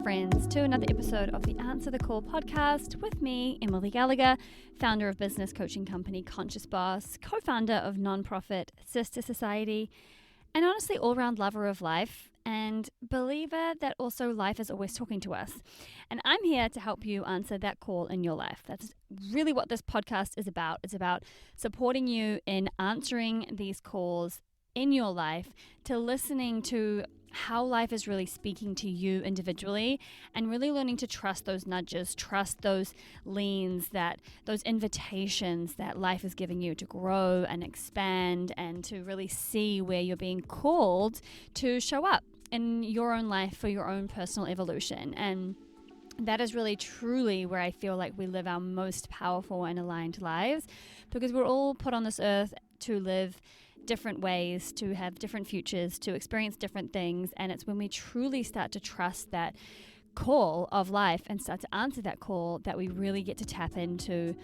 friends, to another episode of the Answer the Call podcast with me, Emily Gallagher, founder of business coaching company Conscious Boss, co-founder of nonprofit Sister Society, and honestly all-round lover of life and believer that also life is always talking to us. And I'm here to help you answer that call in your life. That's really what this podcast is about. It's about supporting you in answering these calls in your life, to listening to how life is really speaking to you individually, and really learning to trust those nudges, trust those leans, those invitations that life is giving you to grow and expand, and to really see where you're being called to show up in your own life for your own personal evolution. And that is really truly where I feel like we live our most powerful and aligned lives, because we're all put on this earth to live different ways, to have different futures, to experience different things. And it's when we truly start to trust that call of life and start to answer that call that we really get to tap into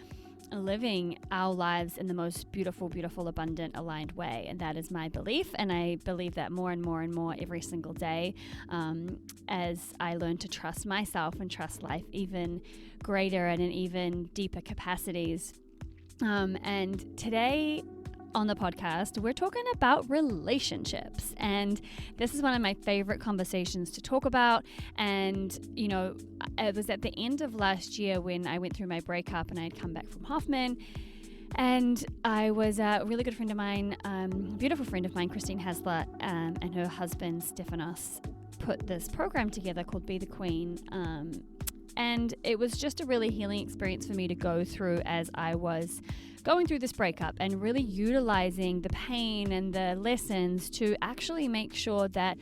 living our lives in the most beautiful, beautiful, abundant, aligned way. And that is my belief. And I believe that more and more and more every single day, as I learn to trust myself and trust life even greater and in even deeper capacities. And today on the podcast, we're talking about relationships. And this is one of my favorite conversations to talk about. And, you know, it was at the end of last year when I went through my breakup and I had come back from Hoffman. And I was a really good friend of mine, beautiful friend of mine, Christine Hasler, and her husband, Stefanos, put this program together called Be the Queen. And it was just a really healing experience for me to go through as I was going through this breakup, and really utilizing the pain and the lessons to actually make sure that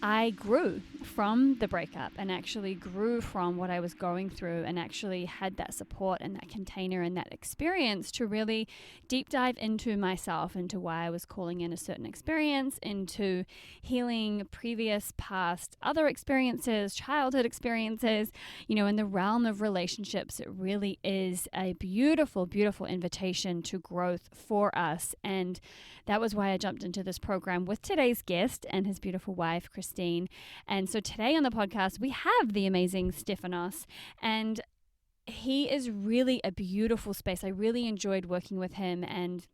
I grew from the breakup and actually grew from what I was going through, and actually had that support and that container and that experience to really deep dive into myself, into why I was calling in a certain experience, into healing previous, past, other experiences, childhood experiences. You know, in the realm of relationships, it really is a beautiful, beautiful invitation to growth for us. And that was why I jumped into this program with today's guest and his beautiful wife, Christine. And so today on the podcast, we have the amazing Stefanos, and he is really a beautiful space. I really enjoyed working with him, and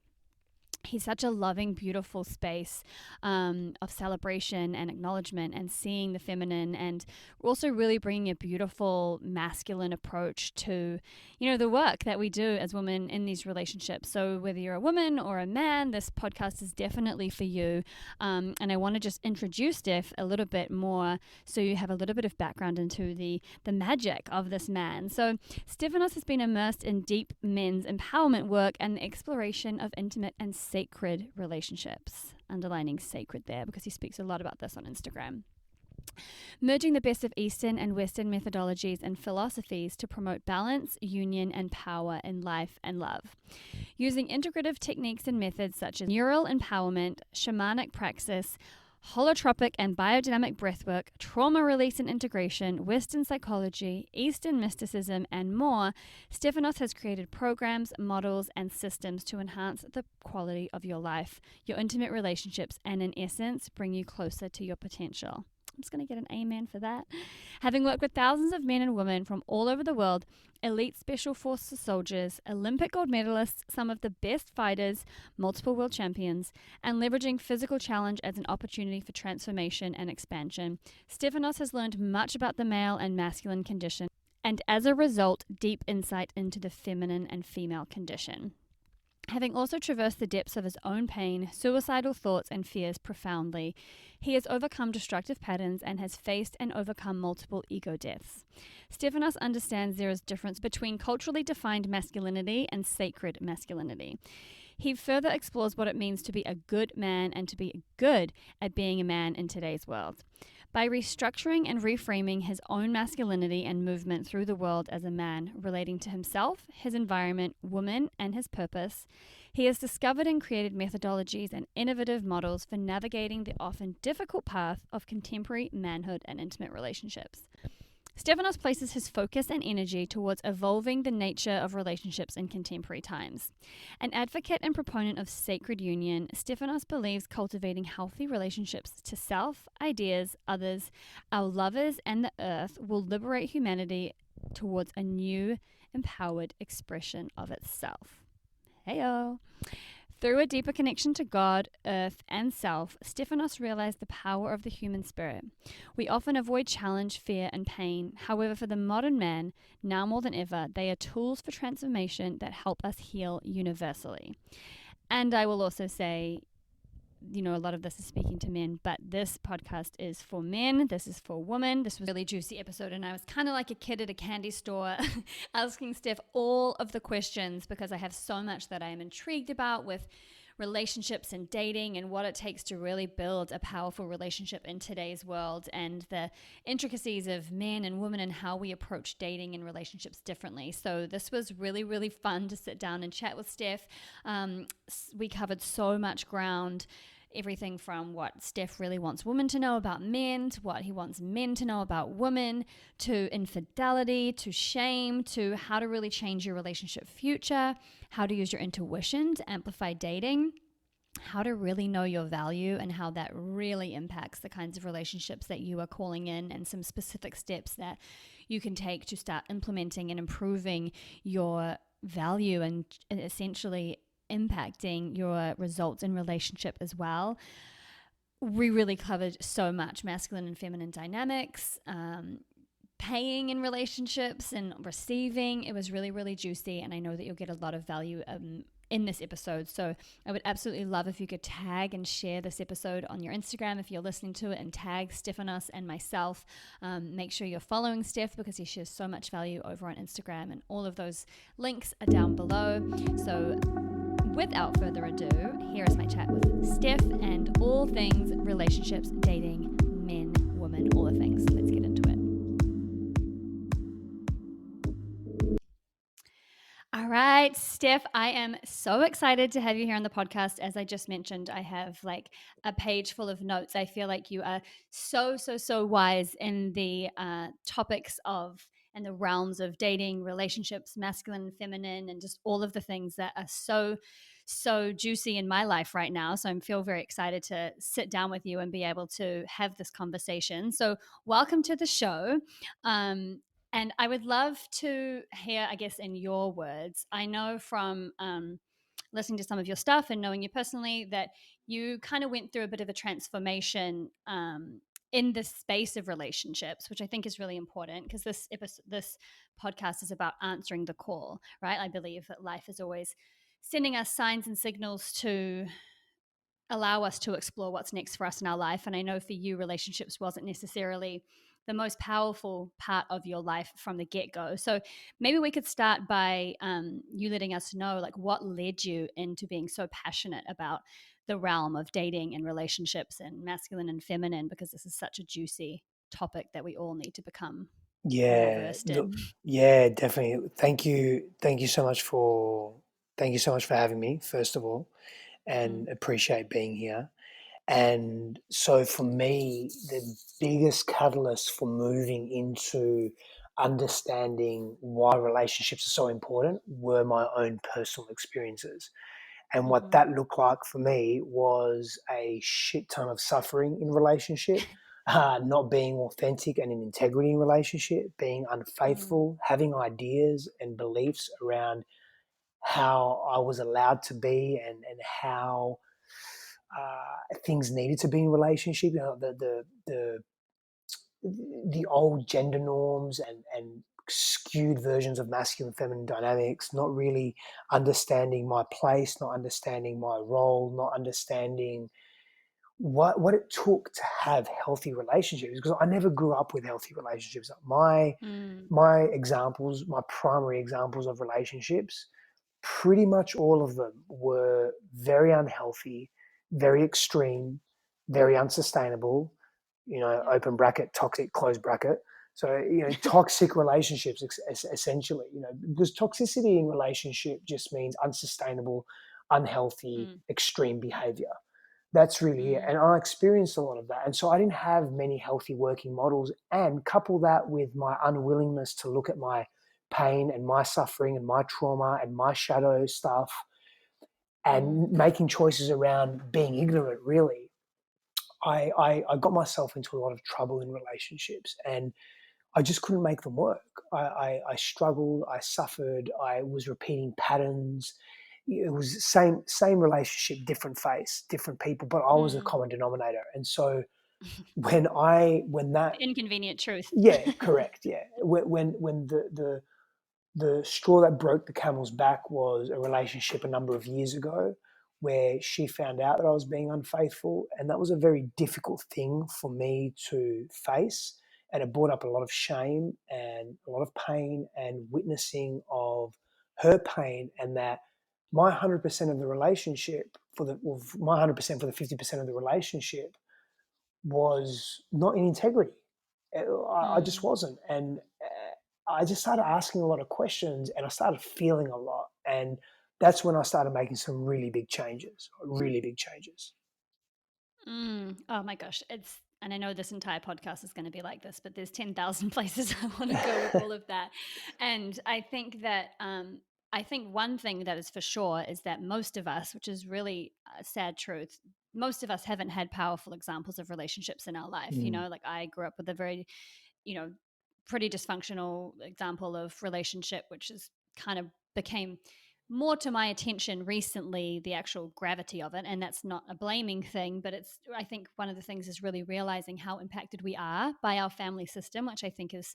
he's such a loving, beautiful space of celebration and acknowledgement and seeing the feminine, and also really bringing a beautiful masculine approach to, you know, the work that we do as women in these relationships. So whether you're a woman or a man, this podcast is definitely for you. And I want to just introduce Steph a little bit more so you have a little bit of background into the magic of this man. So Stefanos has been immersed in deep men's empowerment work and the exploration of intimate and sacred relationships, underlining sacred there because he speaks a lot about this on Instagram. Merging the best of Eastern and Western methodologies and philosophies to promote balance, union, and power in life and love. Using integrative techniques and methods such as neural empowerment, shamanic praxis, holotropic and biodynamic breathwork, trauma release and integration, Western psychology, Eastern mysticism, and more, Stefanos has created programs, models, and systems to enhance the quality of your life, your intimate relationships, and in essence, bring you closer to your potential. I'm just going to get an amen for that. Having worked with thousands of men and women from all over the world, elite special forces soldiers, Olympic gold medalists, some of the best fighters, multiple world champions, and leveraging physical challenge as an opportunity for transformation and expansion, Stefanos has learned much about the male and masculine condition, and as a result, deep insight into the feminine and female condition. Having also traversed the depths of his own pain, suicidal thoughts, and fears profoundly, he has overcome destructive patterns and has faced and overcome multiple ego deaths. Stefanos understands there is difference between culturally defined masculinity and sacred masculinity. He further explores what it means to be a good man and to be good at being a man in today's world. By restructuring and reframing his own masculinity and movement through the world as a man, relating to himself, his environment, woman, and his purpose, he has discovered and created methodologies and innovative models for navigating the often difficult path of contemporary manhood and intimate relationships. Stefanos places his focus and energy towards evolving the nature of relationships in contemporary times. An advocate and proponent of sacred union, Stefanos believes cultivating healthy relationships to self, ideas, others, our lovers, and the earth will liberate humanity towards a new, empowered expression of itself. Heyo. Through a deeper connection to God, earth, and self, Stefanos realized the power of the human spirit. We often avoid challenge, fear, and pain. However, for the modern man, now more than ever, they are tools for transformation that help us heal universally. And I will also say, a lot of this is speaking to men, but this podcast is for men. This is for women. This was a really juicy episode, and I was kind of like a kid at a candy store asking Steph all of the questions because I have so much that I am intrigued about with relationships and dating and what it takes to really build a powerful relationship in today's world, and the intricacies of men and women and how we approach dating and relationships differently. So this was really, really fun to sit down and chat with Steph. We covered so much ground. Everything from what Steph really wants women to know about men, to what he wants men to know about women, to infidelity, to shame, to how to really change your relationship future, how to use your intuition to amplify dating, how to really know your value and how that really impacts the kinds of relationships that you are calling in, and some specific steps that you can take to start implementing and improving your value and essentially impacting your results in relationship as well. We really covered so much masculine and feminine dynamics, paying in relationships and receiving. It was really, really juicy, and I know that you'll get a lot of value in this episode. So I would absolutely love if you could tag and share this episode on your Instagram if you're listening to it, and tag Stefanos and myself. Make sure you're following Steph because he shares so much value over on Instagram, and all of those links are down below. So without further ado, here is my chat with Steph and all things relationships, dating, men, women, all the things. Let's get into it. All right, Steph, I am so excited to have you here on the podcast. As I just mentioned, I have like a page full of notes. I feel like you are so, so, so wise in the topics of and the realms of dating, relationships, masculine, feminine, and just all of the things that are so, so juicy in my life right now. So I feel very excited to sit down with you and be able to have this conversation. So welcome to the show. And I would love to hear, I guess, in your words. I know from listening to some of your stuff and knowing you personally that you kind of went through a bit of a transformation in the space of relationships, which I think is really important because this podcast is about answering the call, right? I believe that life is always sending us signs and signals to allow us to explore what's next for us in our life. And I know for you, relationships wasn't necessarily the most powerful part of your life from the get-go. So maybe we could start by you letting us know, like, what led you into being so passionate about the realm of dating and relationships and masculine and feminine, because this is such a juicy topic that we all need to become more Yeah, versed look, in. yeah, definitely. Thank you so much for having me, first of all, Mm, and appreciate being here. And so for me, the biggest catalyst for moving into understanding why relationships are so important were my own personal experiences. And what mm-hmm, that looked like for me was a shit ton of suffering in relationship, not being authentic and in integrity in relationship, being mm, unfaithful, having ideas and beliefs around how I was allowed to be, and how things needed to be in relationship. You know, the old gender norms and skewed versions of masculine feminine dynamics, not really understanding my place, not understanding my role, not understanding what it took to have healthy relationships, because I never grew up with healthy relationships. mm, My examples, my primary examples of relationships, pretty much all of them were very unhealthy, very extreme, very unsustainable, yep. open bracket, toxic, close bracket. So, toxic relationships, essentially, because toxicity in relationship just means unsustainable, unhealthy, Mm, extreme behavior. That's really it. Mm. And I experienced a lot of that. And so I didn't have many healthy working models. And couple that with my unwillingness to look at my pain and my suffering and my trauma and my shadow stuff and Mm. making choices around being ignorant, really. I got myself into a lot of trouble in relationships and I just couldn't make them work. I struggled, I suffered, I was repeating patterns. It was same relationship, different face, different people, but I was a Mm. common denominator. And so when that The inconvenient truth. yeah, correct, yeah. When the straw that broke the camel's back was a relationship a number of years ago where she found out that I was being unfaithful. And that was a very difficult thing for me to face. And it brought up a lot of shame and a lot of pain and witnessing of her pain, and that my 100% of the relationship my 100% for the 50% of the relationship was not in integrity. I just Mm. wasn't. And I just started asking a lot of questions and I started feeling a lot. And that's when I started making some really big changes, really big changes. Mm. Oh my gosh. And I know this entire podcast is going to be like this, but there's 10,000 places I want to go with all of that. And I think one thing that is for sure is that most of us, which is really a sad truth, most of us haven't had powerful examples of relationships in our life. You Mm, know, like I grew up with a very, you know, pretty dysfunctional example of relationship, which is kind of became more to my attention recently, the actual gravity of it. And that's not a blaming thing, but I think one of the things is really realizing how impacted we are by our family system, which I think is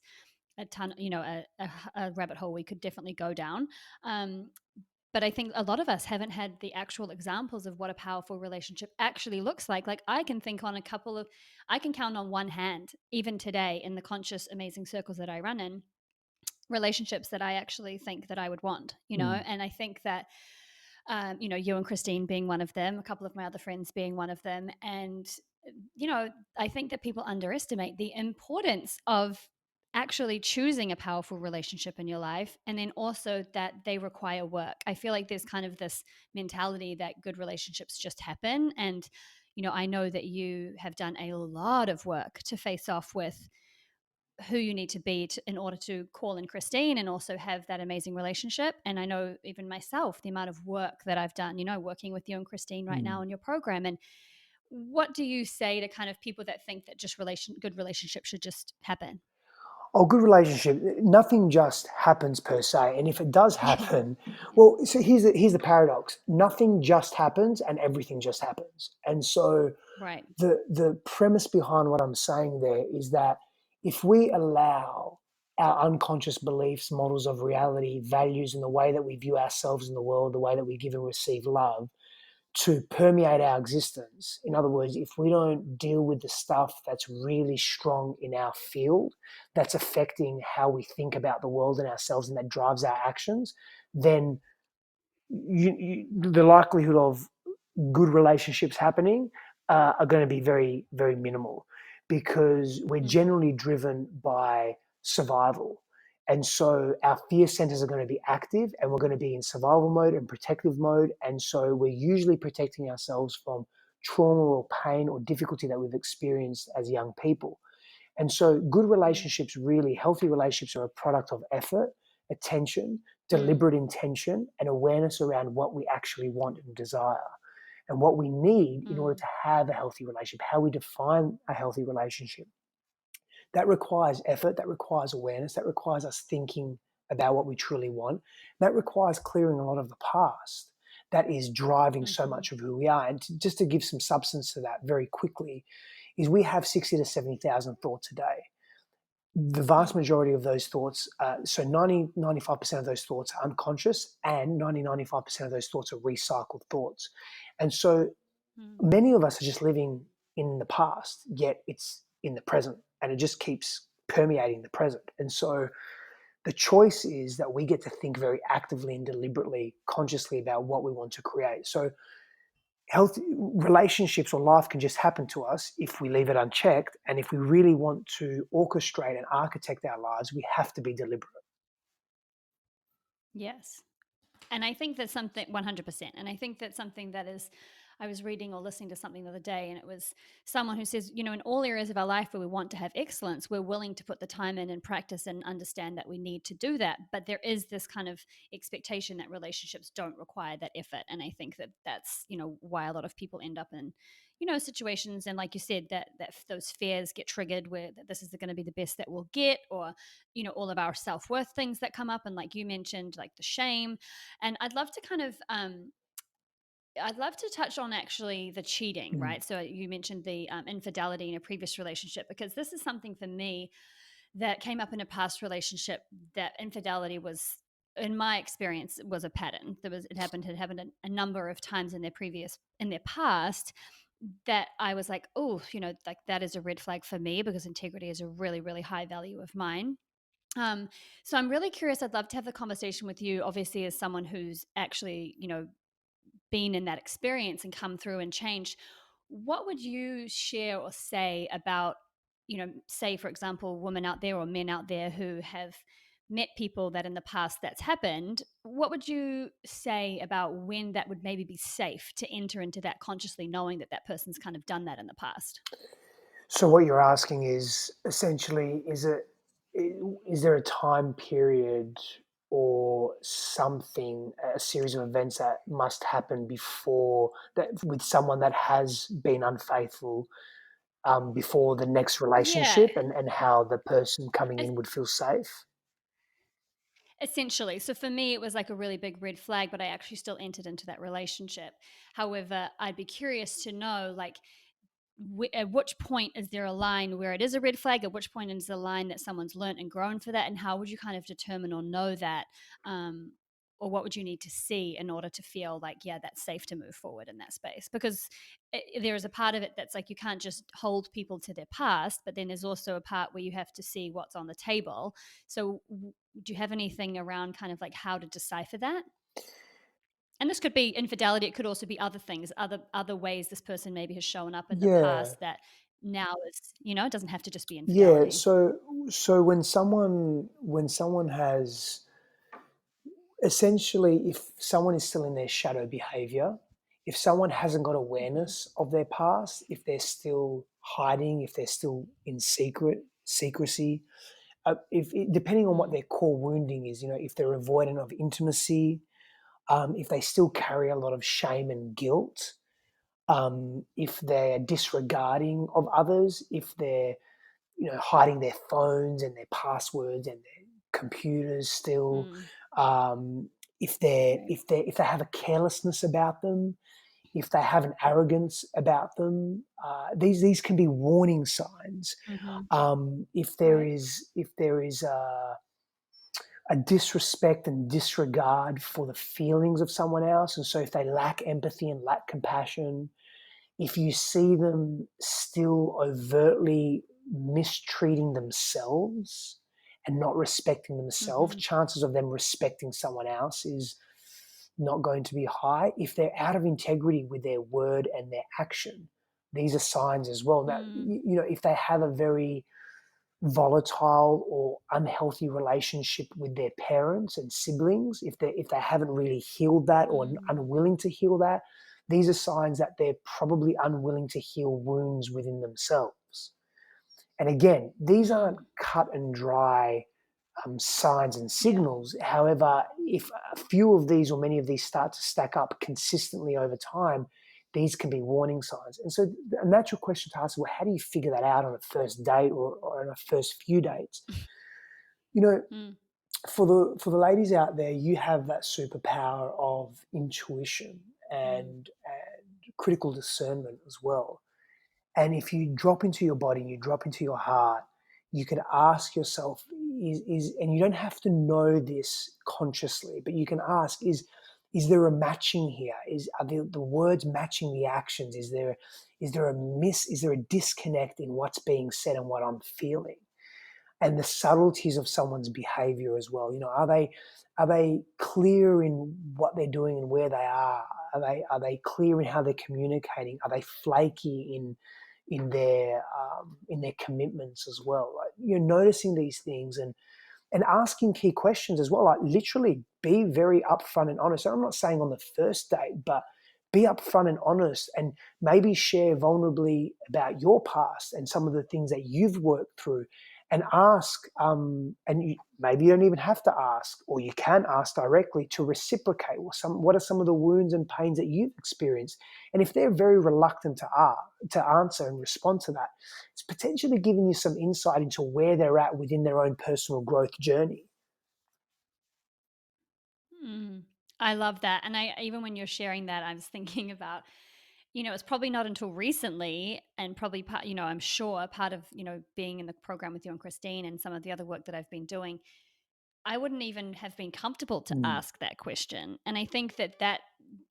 a ton, a rabbit hole we could definitely go down. Um, but I think a lot of us haven't had the actual examples of what a powerful relationship actually looks like. Like I can think on I can count on one hand, even today in the conscious, amazing circles that I run in, relationships that I actually think that I would want, mm, and I think that, you and Christine being one of them, a couple of my other friends being one of them. And, I think that people underestimate the importance of actually choosing a powerful relationship in your life. And then also that they require work. I feel like there's kind of this mentality that good relationships just happen. And, I know that you have done a lot of work to face off with who you need to be in order to call in Christine and also have that amazing relationship. And I know even myself, the amount of work that I've done, working with you and Christine right mm. now in your program. And what do you say to kind of people that think that just good relationships should just happen? Oh, good relationship. Nothing just happens per se. And if it does happen, well, so here's the paradox. Nothing just happens and everything just happens. And so Right. the premise behind what I'm saying there is that if we allow our unconscious beliefs, models of reality, values, and the way that we view ourselves in the world, the way that we give and receive love to permeate our existence. In other words, if we don't deal with the stuff that's really strong in our field, that's affecting how we think about the world and ourselves and that drives our actions, then the likelihood of good relationships happening are going to be very, very minimal because we're Mm. generally driven by survival. And so our fear centers are going to be active and we're going to be in survival mode and protective mode. And so we're usually protecting ourselves from trauma or pain or difficulty that we've experienced as young people. And so, good Mm. relationships, really healthy relationships, are a product of effort, attention, Mm. deliberate intention, and awareness around what we actually want and desire. And what we need in order Mm. to have a healthy relationship, how we define a healthy relationship. That requires effort, that requires awareness, that requires us thinking about what we truly want. That requires clearing a lot of the past that is driving so Mm-hmm. much of who we are. And just to give some substance to that very quickly, is we have 60 to 70,000 thoughts a day. The vast Mm-hmm. majority of those thoughts, so 95% of those thoughts are unconscious, and 95% of those thoughts are recycled thoughts. And so Mm. many of us are just living in the past, yet it's in the present, and it just keeps permeating the present. And so the choice is that we get to think very actively and deliberately, consciously about what we want to create. So healthy relationships or life can just happen to us if we leave it unchecked. And if we really want to orchestrate and architect our lives, we have to be deliberate. Yes. And I think that's something 100%. And I think that's something that is I was reading or listening to something the other day, and it was someone who says, in all areas of our life where we want to have excellence, we're willing to put the time in and practice and understand that we need to do that. But there is this kind of expectation that relationships don't require that effort. And I think that that's, why a lot of people end up in, situations. And like you said, that those fears get triggered where that this is going to be the best that we'll get, or, all of our self-worth things that come up. And like you mentioned, like the shame. And I'd love to touch on actually the cheating, Mm. right? So you mentioned the infidelity in a previous relationship, because this is something for me that came up in a past relationship. That infidelity was, in my experience, was a pattern. It happened a number of times in their past, that I was like, oh, like that is a red flag for me, because integrity is a really, really high value of mine. Um, so I'm really curious. I'd love to have the conversation with you, obviously, as someone who's actually, been in that experience and come through and changed. What would you share or say about, say, for example, women out there or men out there who have met people that in the past that's happened? What would you say about when that would maybe be safe to enter into that consciously, knowing that that person's kind of done that in the past? So what you're asking is essentially, is there a time period or something, a series of events that must happen before that with someone that has been unfaithful, before the next Yeah. relationship, and how the person coming in would feel safe? Essentially. So for me, it was like a really big red flag, but I actually still entered into that relationship. However, I'd be curious to know, like, at which point is there a line where it is a red flag? At which point is the line that someone's learned and grown for that? And how would you kind of determine or know that? Um, or what would you need to see in order to feel like, yeah, that's safe to move forward in that space? Because there is a part of it that's like you can't just hold people to their past, but then there's also a part where you have to see what's on the table. So, do you have anything around kind of like how to decipher that? And this could be infidelity. It could also be other things, other ways this person maybe has shown up in the Yeah, past that now is, it doesn't have to just be yeah. infidelity. So when someone has, essentially, if someone is still in their shadow behavior, if someone hasn't got Hmm. awareness of their past, if they're still hiding, if they're still in secrecy, if depending on what Mm, their core wounding is, if they're avoidant of intimacy, if they still carry a lot of shame and guilt, if they're disregarding of others, if they're hiding their phones and their passwords and their computers still, mm, um, if they have a carelessness about them, if they have an arrogance about them, these can be warning signs. hmm. Right. If there is a disrespect and disregard for the feelings of someone else, and so if they lack empathy and lack compassion, if you see them still overtly mistreating themselves and not respecting themselves, Hmm. chances of them respecting someone else is not going to be high. If they're out of integrity with their word and their action, these are signs as well. Now, Mm, if they have a very volatile or unhealthy relationship with their parents and siblings, if they haven't really healed that or mm, unwilling to heal that, these are signs that they're probably unwilling to heal wounds within themselves. And again, these mm, aren't cut and dry signs and yeah. signals. However, if a few of these or many of these start to stack up consistently over time, these can be warning signs. And so a natural question to ask is, well, how do you figure that out on a first date or on a first few dates? You know, Mm, for the ladies out there, you have that superpower of intuition mm, and critical discernment as well. And if you drop into your body, you drop into your heart, you can ask yourself, and you don't have to know this consciously, but you can ask, is there a matching here? Are the words matching the actions? Is there a disconnect in what's being said and what I'm feeling? And the subtleties of someone's behavior as well. Are they clear in what they're doing and where they are? Are they clear in how they're communicating? Are they flaky in their commitments as well? Like, you're noticing these things and asking key questions as well. Like, literally be very upfront and honest. And I'm not saying on the first date, but be upfront and honest, and maybe share vulnerably about your past and some of the things that you've worked through, and ask. And maybe you don't even have to ask, or you can ask directly to reciprocate. What are some of the wounds and pains that you've experienced? And if they're very reluctant to answer and respond to that, it's potentially giving you some insight into where they're at within their own personal growth journey. Mm. I love that. And I even when you're sharing that, I was thinking about, it's probably not until recently and probably part, I'm sure part of, being in the program with you and Christine and some of the other work that I've been doing, I wouldn't even have been comfortable to Mm, ask that question. And I think that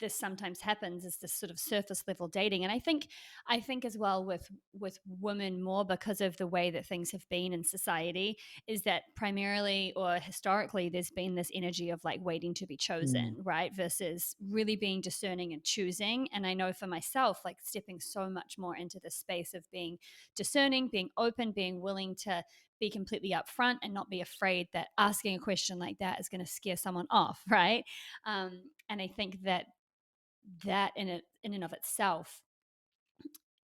this sometimes happens is this sort of surface level dating. And I think as well with women more because of the way that things have been in society is that primarily or historically there's been this energy of like waiting to be mm, chosen, right? Versus really being discerning and choosing. And I know for myself, like stepping so much more into the space of being discerning, being open, being willing to be completely upfront and not be afraid that asking a question like that is going to scare someone off, right? And I think that in and of itself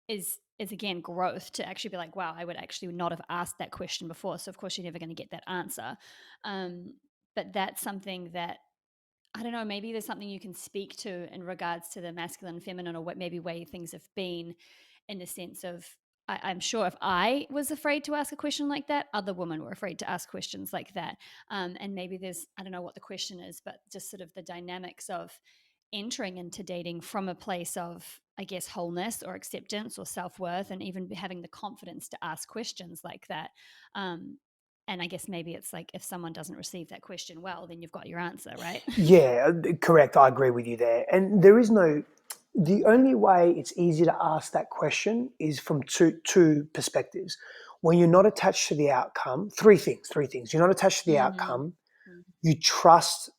is again growth to actually be like, wow, I would actually not have asked that question before. So of course you're never going to get that answer. Um, but that's something that I don't know, maybe there's something you can speak to in regards to the masculine and feminine or what maybe way things have been in the sense of I'm sure if I was afraid to ask a question like that, other women were afraid to ask questions like that. And maybe there's, I don't know what the question is, but just sort of the dynamics of entering into dating from a place of, I guess, wholeness or acceptance or self worth, and even having the confidence to ask questions like that. Um, and I guess maybe it's like if someone doesn't receive that question well, then you've got your answer, right? yeah, correct. I agree with you there. And the only way it's easy to ask that question is from two perspectives. When you're not attached to the outcome, three things. You're not attached to the Mm-hmm. outcome. You trust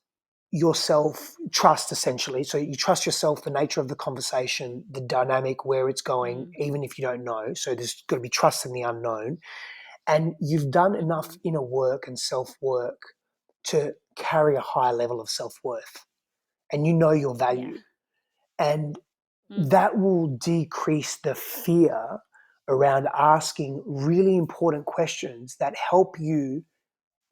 yourself, trust essentially. So you trust yourself, the nature of the conversation, the dynamic, where it's going, Mm-hmm. even if you don't know. So there's got to be trust in the unknown. And you've done enough Mm-hmm. inner work and self work to carry a high level of self worth, and you know your Yeah. value. And Mm. that will decrease the fear around asking really important questions that help you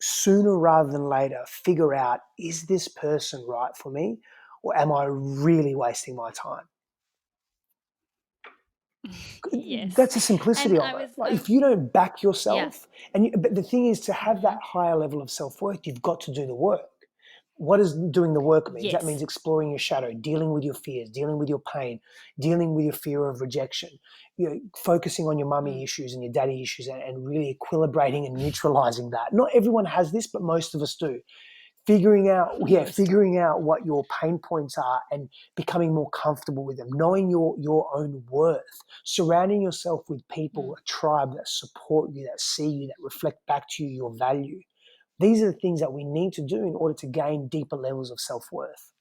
sooner rather than later figure out, is this person right for me, or am I really wasting my time? Yes. That's the And simplicity of I it. was, Like, if you don't back yeah. yourself, but the thing is, to have that Mm-hmm. higher level of self worth, you've got to do the work. What does doing the work means? That Yes. means exploring your shadow, dealing with your fears, dealing with your pain, dealing with your fear of rejection, focusing on your mummy Mm. issues and your daddy issues, and really equilibrating and neutralizing that. Not everyone has this, but most of us do. Most. Figuring out what your pain points are and becoming more comfortable with them, knowing your own worth, surrounding yourself with people, Mm. a tribe that support you, that see you, that reflect back to you your value. These are the things that we need to do in order to gain deeper levels of self-worth.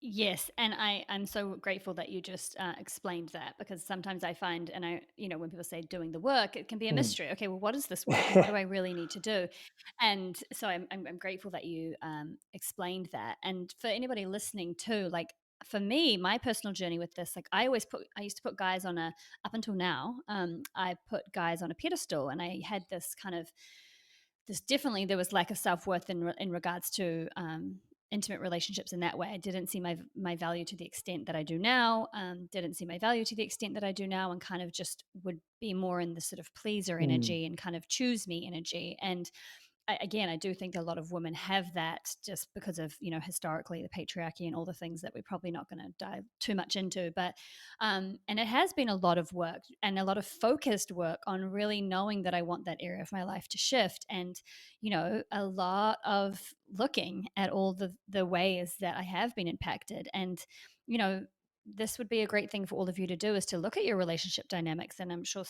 Yes, and I'm so grateful that you just explained that because sometimes I find, and when people say doing the work, it can be a Mm. mystery. Okay, well, what is this work, and what do I really need to do? And so I'm grateful that you explained that. And for anybody listening too, like for me, my personal journey with this, like I used to put guys on a up until now, I put guys on a pedestal, and I had this kind of this definitely there was lack of self-worth in regards to intimate relationships in that way. I didn't see my value to the extent that I do now. Didn't see my value to the extent that I do now, and kind of just would be more in the sort of pleaser Mm. energy and kind of choose me energy. And again, I do think a lot of women have that just because of, historically the patriarchy and all the things that we're probably not going to dive too much into. But, and it has been a lot of work and a lot of focused work on really knowing that I want that area of my life to shift. And, a lot of looking at all the ways that I have been impacted. And, you know, this would be a great thing for all of you to do is to look at your relationship dynamics, and I'm sure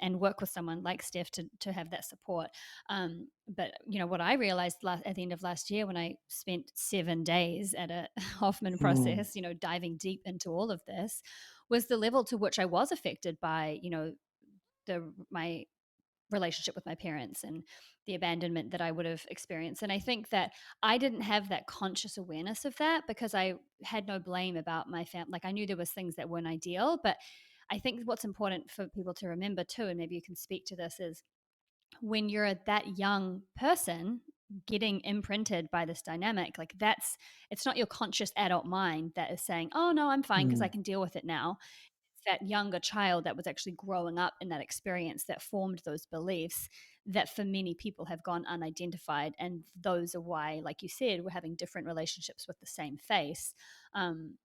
and work with someone like Steph to have that support. But what I realized at the end of last year when I spent 7 days at a Hoffman Mm. process, diving deep into all of this, was the level to which I was affected by, the my relationship with my parents and the abandonment that I would have experienced. And I think that I didn't have that conscious awareness of that because I had no blame about my family. Like I knew there was things that weren't ideal, but I think what's important for people to remember too, and maybe you can speak to this, is when you're that young person getting imprinted by this dynamic, like that's, it's not your conscious adult mind that is saying, oh no, I'm fine because I Mm. can deal with it now. It's that younger child that was actually growing up in that experience that formed those beliefs that for many people have gone unidentified. And those are why, like you said, we're having different relationships with the same face, um,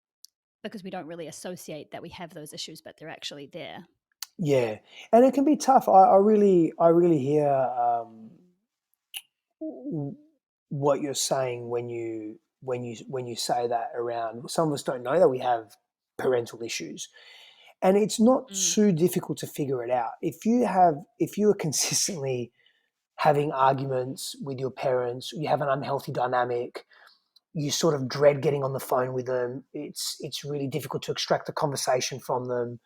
because we don't really associate that we have those issues, but they're actually there. Yeah, and it can be tough. I really hear w- what you're saying when you say that around. Some of us don't know that we have parental issues, and it's not Mm, too difficult to figure it out. If you are consistently having arguments with your parents, you have an unhealthy dynamic, you sort of dread getting on the phone with them. It's really difficult to extract a conversation from them.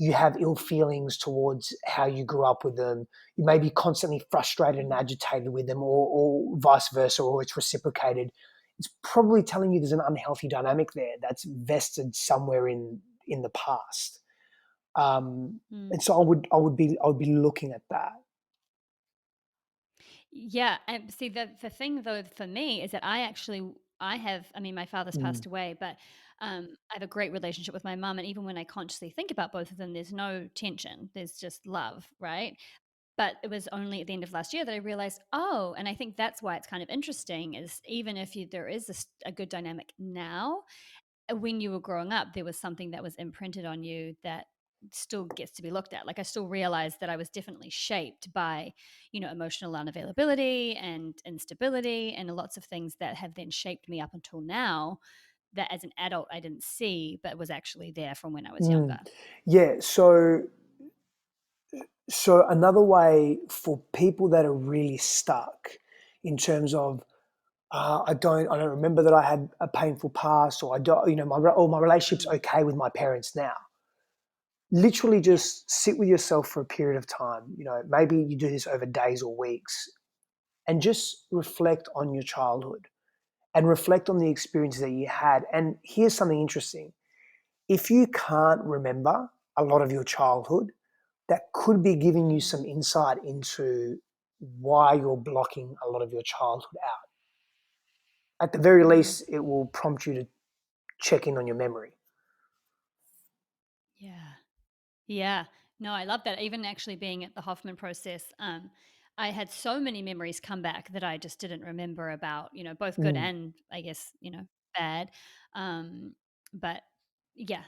You have ill feelings towards how you grew up with them. You may be constantly frustrated and mm, agitated with them, or vice versa, or it's reciprocated. It's probably telling you there's an unhealthy dynamic there that's vested somewhere in the past. mm. And so I would be looking at that. Yeah, and see the thing though for me is that I have, I mean my father's Mm, passed away, but I have a great relationship with my mum, and even when I consciously think about both of them, there's no tension. There's just love, right? But it was only at the end of last year that I realized, oh, and I think that's why it's kind of interesting is even if there is a good dynamic now, when you were growing up, there was something that was imprinted on you that still gets to be looked at. Like I still realized that I was definitely shaped by, emotional unavailability and instability and lots of things that have then shaped me up until now that as an adult I didn't see, but was actually there from when I was younger. mm. Yeah. So another way for people that are really stuck in terms of I don't remember that I had a painful past, or I don't, my relationship's Mm, okay with my parents now. Literally yeah. just sit with yourself for a period of time. Maybe you do this over days or weeks, and just reflect on your childhood and reflect on the experiences that you had. And here's something interesting. If you can't remember a lot of your childhood, that could be giving you Mm, some insight into why you're blocking a lot of your childhood out. At the very mm. least, it will prompt you to check in on your memory. Yeah. Yeah. No, I love that. Even actually being at the Hoffman process, I had so many memories come back that I just didn't remember about, both good Mm, and I guess, bad. But yeah,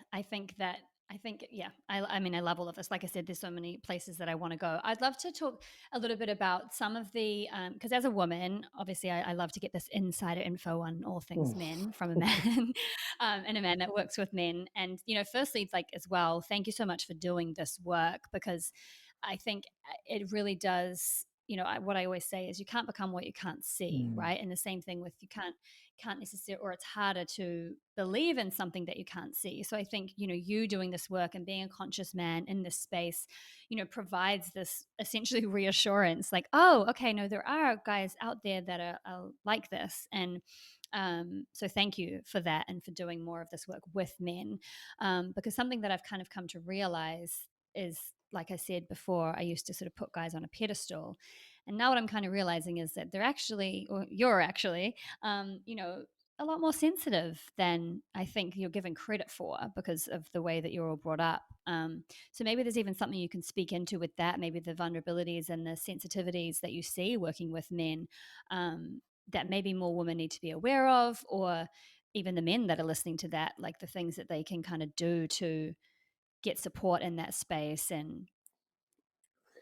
yeah, I mean, I love all of this. Like I said, there's so many places that I want to go. I'd love to talk a little bit about some of the, because as a woman, obviously, I love to get this insider info on all things mm, men from a man, and a man that works with men. And, firstly, it's like as well, thank you so much for doing this work because I think it really does. What I always say is you can't become what you can't see, mm, right? And the same thing with you can't necessarily, or it's harder to believe in something that you can't see. So I think, you doing this work and being a conscious man in this space, provides this essentially reassurance like, oh, okay, no, there are guys out there that are like this. And so thank you for that and for doing more of this work with men. Because something that I've kind of come to realize is, like I said before, I used to sort of put guys on a pedestal. And now what I'm kind of realizing is that they're actually, or you're actually, a lot more sensitive than I think you're given credit for because of the way that you're all brought up. So maybe there's even something you can speak into with that, maybe the vulnerabilities and the sensitivities that you see working with men, that maybe more women need to be aware of, or even the men that are listening to that, like the things that they can kind of do to get support in that space and,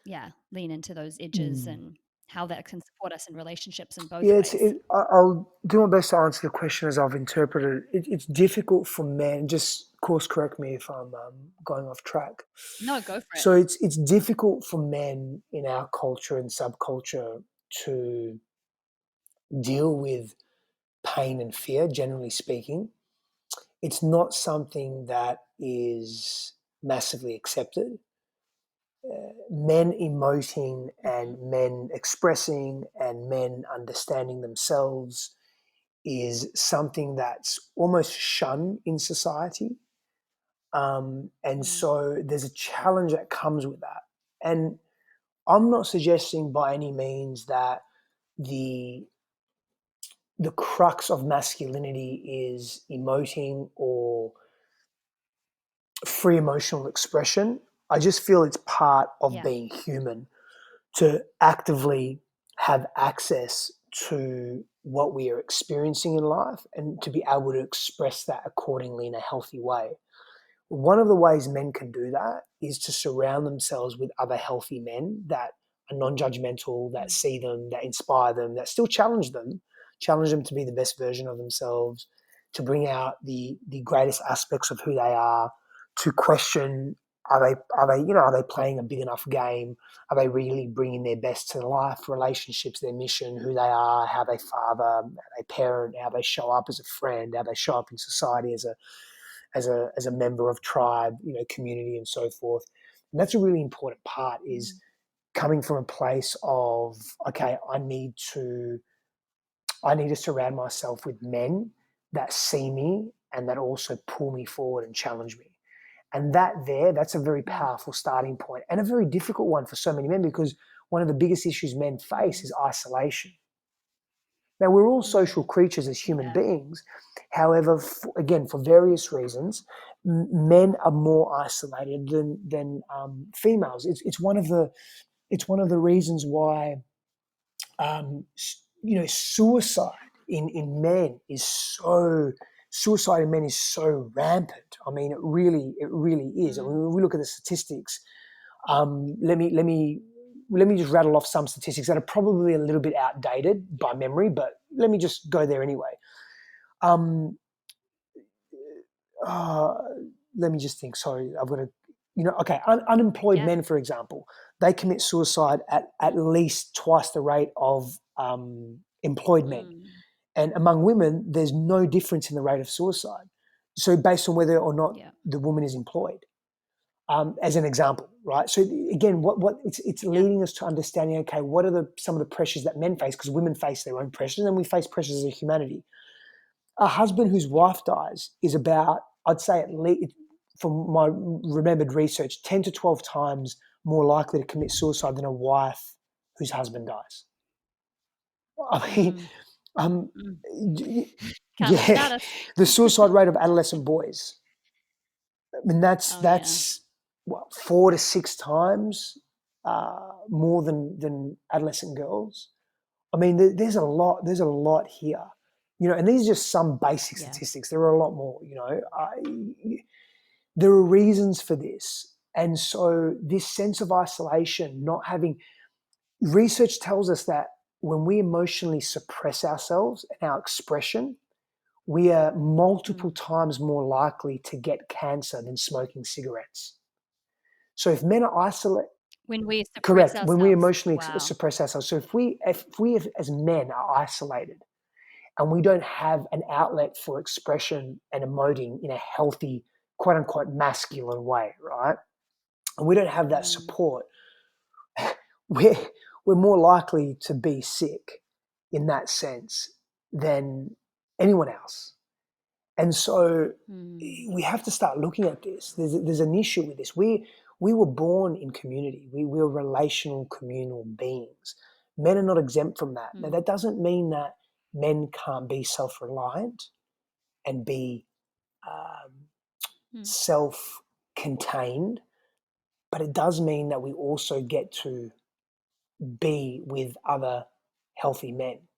yeah, lean into those edges mm. and how that can support us in relationships in both Yeah, ways. I'll do my best to answer the question as I've interpreted it. It's difficult for men. Just course correct me if I'm going off track. No, go for it. So it's difficult for men in our culture and subculture to deal with pain and fear. Generally speaking, it's not something that is massively accepted. men emoting Mm-hmm. and men expressing and men understanding themselves is something that's almost shunned in society. And Mm. so there's a challenge that comes with that. And I'm not suggesting by any means that the the crux of masculinity is emoting or free emotional expression. I just feel it's part of Yeah. being human to actively have access to what we are experiencing in life and to be able to express that accordingly in a healthy way. One of the ways men can do that is to surround themselves with other healthy men that are non-judgmental, that Mm. see them, that inspire them, that still challenge them to be the best version of themselves, to bring out the greatest aspects of who they are, to question are they playing a big enough game? Are they really bringing their best to life, relationships, their mission, who they are, how they father, how they parent, how they show up as a friend, how they show up in society as a member of tribe, community, and so forth. And that's a really important part, is Mm. coming from a place of, okay, I need to surround myself with men that see me and that also pull me forward and challenge me. And that's a very Mm. powerful starting point and a very difficult one for so many men, because one of the biggest issues men face Mm. is isolation. Now, we're all social Mm. creatures as human Yeah. beings. However, again, for various reasons, men are more isolated than females. It's one of the reasons why suicide suicide in men is so rampant. I mean, it really is. I Mm. mean, when we look at the statistics, let me just rattle off some statistics that are probably a little bit outdated by memory, but let me just go there anyway. Um, uh, Let me just think. Sorry, I've got to. Okay, unemployed Yeah. men, for example, they commit suicide at least twice the rate of employed men. Mm. And among women, there's no difference in the rate of suicide. So, based on whether or not Yeah. the woman is employed, as an example, right? So again, what it's Yeah. leading us to understanding. Okay, what are some of the pressures that men face? Because women face their own pressures, and we face pressures as a humanity. A husband whose Yeah. wife dies is about, I'd say, at least from my remembered research, 10 to 12 times more likely to commit suicide than a wife whose husband dies. I mean, Mm. um, Mm. Can't live yeah, without us. the suicide rate of adolescent boys. I mean, that's Oh yeah. that's what, 4 to 6 times more than adolescent girls. I mean, there's a lot. There's a lot here, and these are just some basic Yeah. statistics. There are a lot more. There are reasons for this, and so this sense of isolation, not having research tells us that when we emotionally suppress ourselves and our expression, we are multiple Mm. times more likely to get cancer than smoking cigarettes. So if men are isolated, When we suppress correct, when we ourselves. emotionally Wow. suppress ourselves. So if we as men are isolated and we don't have an outlet for expression and emoting in a healthy, quote unquote, masculine way, right? And we don't have that Mm. support, we're we're more likely to be sick in that sense than anyone else. And so Mm. we have to start looking at this. There's an issue with this. We were born in community. We're relational, communal beings. Men are not exempt from that. Now, Mm. that doesn't mean that men can't be self-reliant and be um, Mm. self-contained, but it does mean that we also get to be with other healthy men.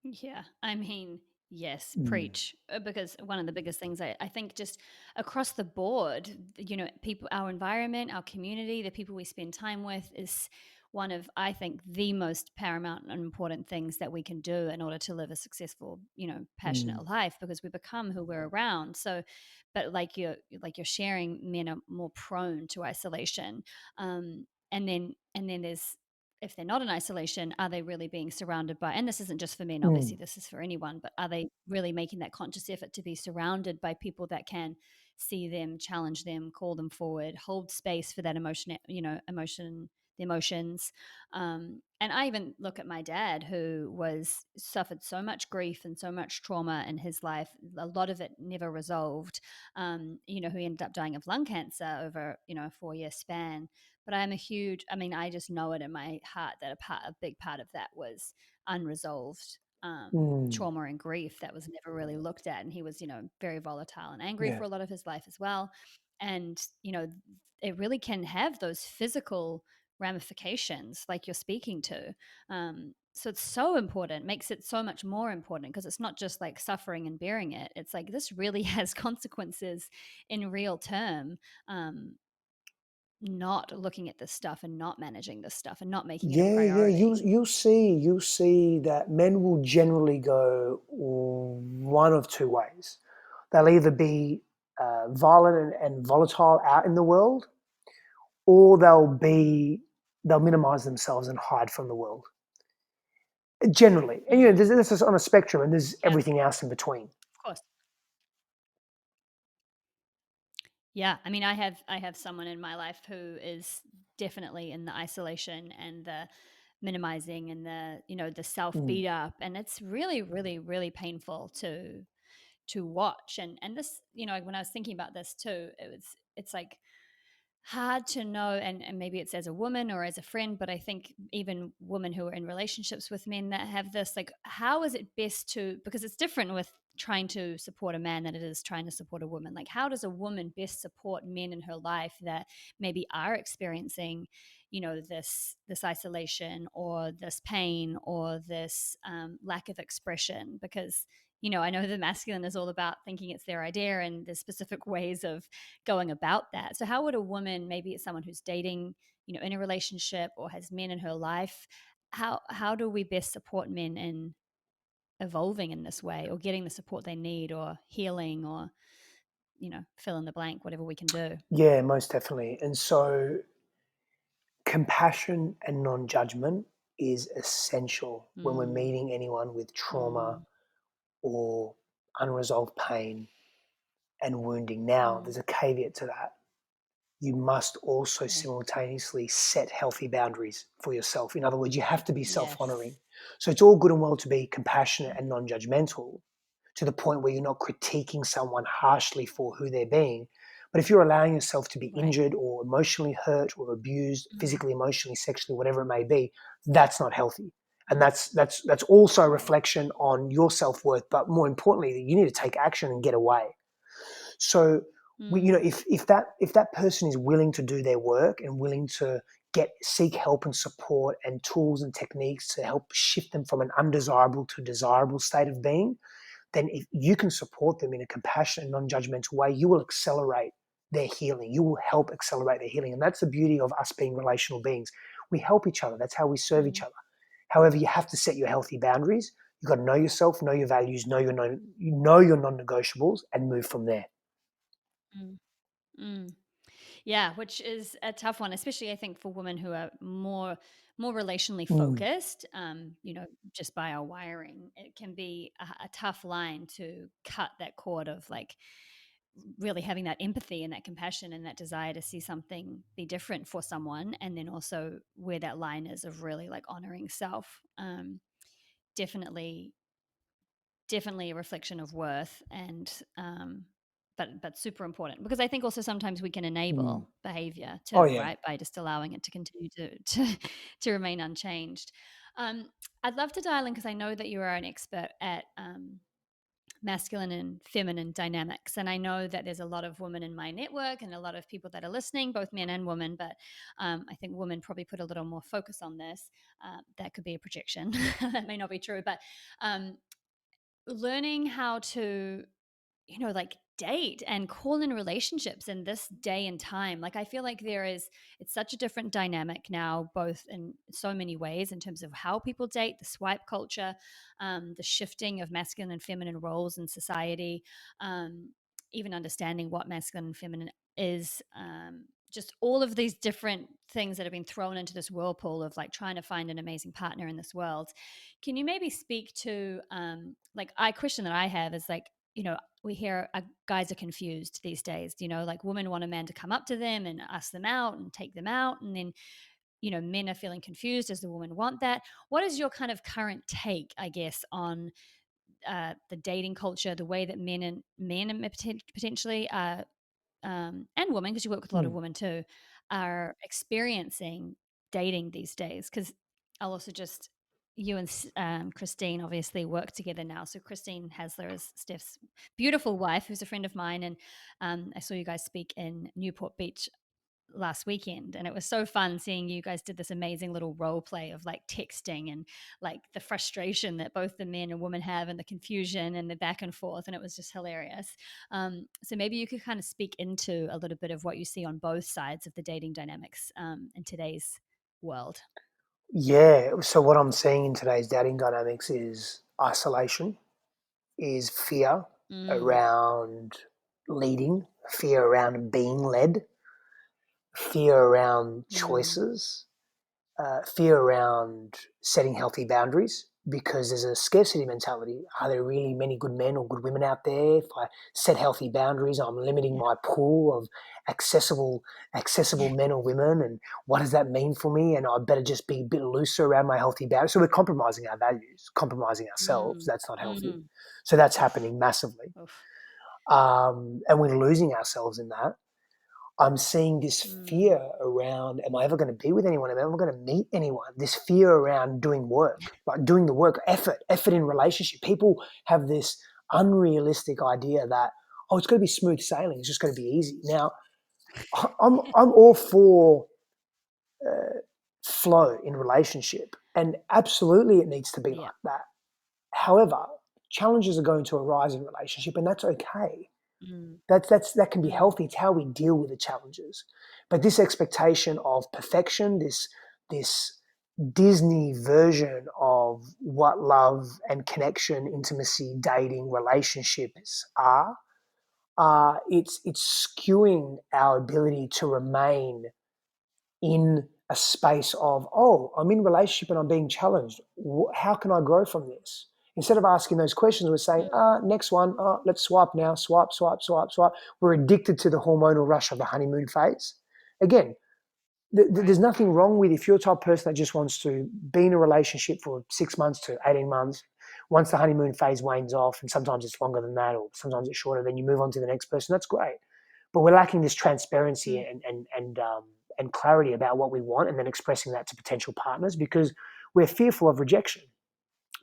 Yeah, I mean, yes, Mm, preach. Because one of the biggest things I think just across the board, people, our environment, our community, the people we spend time with is one of, I think, the most paramount and important things that we can do in order to live a successful, mm, passionate life because we become who we're around. So, but like you're sharing, men are more prone to isolation. And then there's if they're not in isolation, are they really being surrounded by, and this isn't just for men, mm, obviously, this is for anyone, but are they really making that conscious effort to be surrounded by people that can see them, challenge them, call them forward, hold space for that emotion, the emotions. And I even look at my dad, who was suffered so much grief and so much trauma in his life. A lot of it never resolved. Who ended up dying of lung cancer over a 4 year span. But I just know it in my heart that a big part of that was unresolved Mm. trauma and grief that was never really looked at. And he was, very volatile and angry Yeah. for a lot of his life as well. And, it really can have those physical ramifications like you're speaking to. So it's so important, makes it so much more important because it's not just like suffering and bearing it. It's like this really has consequences in real term. Not looking at this stuff and not managing this stuff and not making it a Yeah, yeah. priority. You'll see that men will generally go one of two ways. They'll either be violent and volatile out in the world, or Mm, they'll minimize themselves and hide from the world. Generally, and mm, this is on a spectrum, and there's yeah, everything else in between. of course. Yeah, I mean, I have someone in my life who is definitely in the isolation and the minimizing and the self Mm. beat up, and it's really, really, really painful to watch. And this, when I was thinking about this too, it's like hard to know, and maybe it's as a woman or as a friend, but I think even women who are in relationships with men that have this, like, how is it best to, because it's different with trying to support a man than it is trying to support a woman. Like, how does a woman best support men in her life that maybe are experiencing this isolation or this pain or this lack of expression? Because I know the masculine is all about thinking it's their idea, and there's specific ways of going about that. So how would a woman, maybe it's someone who's dating, in a relationship or has men in her life, how do we best support men in evolving in this way, or getting the support they need, or healing, or fill in the blank, whatever we can do? Yeah, most definitely. And so, compassion and non-judgment is essential when we're Mm, meeting anyone with trauma mm, or unresolved pain and wounding. Now, mm. there's a caveat to that. You must also Okay. simultaneously set healthy boundaries for yourself. In other words, you have to be self honoring. Yes. So it's all good and well to be compassionate Mm. and non judgmental to the point where you're not critiquing someone harshly for who they're being. But if you're allowing yourself to be Right. injured or emotionally hurt or abused, Mm, physically, emotionally, sexually, whatever it may be, that's not healthy. And mm. that's also a Right. reflection on your self worth. But more importantly, you need to take action and get away. So Mm, if that person is willing to do their work and willing to seek help and support and tools and techniques to help shift them from an undesirable to desirable state of being, then if you can support them in a compassionate, non-judgmental way, you will accelerate their healing. You will help accelerate their healing. And that's the beauty of us being relational beings. We help each other. That's how we serve each mm, other. However, you have to set your healthy boundaries. You've got to know yourself, know your values, know your non-negotiables, and move from there. mm, mm. Yeah, which is a tough one, especially I think for women who are more relationally Mm. focused. Just by our wiring, it can be a tough line to cut that cord of, like, really having that empathy and that compassion and that desire to see something be different for someone, and then also where that line is of really like honoring self. Definitely, definitely a reflection of worth, and but super important, because I think also sometimes we can Mm. enable behavior Oh too, yeah. right, by just allowing it to continue to remain unchanged. um, I'd love to dial in because I know that you are an expert at masculine and feminine dynamics, and I know that there's a lot of women in my network and a lot of people that are listening, both men and women, but I think women probably put a little more focus on this. That could be a projection. That may not be true, but um, learning how to like date and call in relationships in this day and time. Like, I feel like it's such a different dynamic now, both in so many ways, in terms of how people date, the swipe culture, the shifting of masculine and feminine roles in society, um, even understanding what masculine and feminine is. Just all of these different things that have been thrown into this whirlpool of like trying to find an amazing partner in this world. Can you maybe speak to, like, I question that I have is like, we hear guys are confused these days. Like women want a man to come up to them and ask them out and take them out, and then men are feeling confused. Does the woman want that? What is your kind of current take, I guess, on the dating culture, the way that men and potentially and women, because you work with a lot of Mm. women too, are experiencing dating these days? Because I'll also just you and Christine obviously work together now. So Christine Hasler is Steph's beautiful wife, who's a friend of mine, and I saw you guys speak in Newport Beach last weekend, and it was so fun seeing you guys did this amazing little role play of like texting and like the frustration that both the men and women have and the confusion and the back and forth, and it was just hilarious. So maybe you could kind of speak into a little bit of what you see on both sides of the dating dynamics in today's world. Yeah. So what I'm seeing in today's dating dynamics is isolation, is fear Mm, around leading, fear around being led, fear around mm, choices, fear around setting healthy boundaries because there's a scarcity mentality. Are there really many good men or good women out there? If I set healthy boundaries, I'm limiting yeah. my pool of accessible men or women. And what does that mean for me? And I better just be a bit looser around my healthy boundaries. So we're compromising our values, compromising ourselves. Mm, That's not healthy. mm, So that's happening massively. oof, And we're losing ourselves in that. I'm seeing this mm, fear around, am I ever going to be with anyone? Am I ever going to meet anyone? This fear around doing work, like doing the work, effort in relationship. People have this unrealistic idea that, oh, it's going to be smooth sailing. It's just going to be easy. Now, I'm all for flow in relationship, and absolutely it needs to be yeah. like that. However, challenges are going to arise in relationship, and that's okay. Mm, That can be mm, healthy. It's how we deal with the challenges. But this expectation of perfection, this Disney version of what love and connection, intimacy, dating, relationships are, it's skewing our ability to remain in a space of, oh, I'm in a relationship and I'm being challenged. How can I grow from this? Instead of asking those questions, we're saying, next one, let's swipe now, swipe, swipe, swipe, swipe. We're addicted to the hormonal rush of the honeymoon phase. Again, right. there's nothing wrong with if you're the type of person that just wants to be in a relationship for 6 months to 18 months. Once the honeymoon phase wanes off, and sometimes it's longer than that, or sometimes it's shorter, then you move on to the next person. That's great. But we're lacking this transparency Mm, and clarity about what we want, and then expressing that to potential partners because we're fearful of rejection,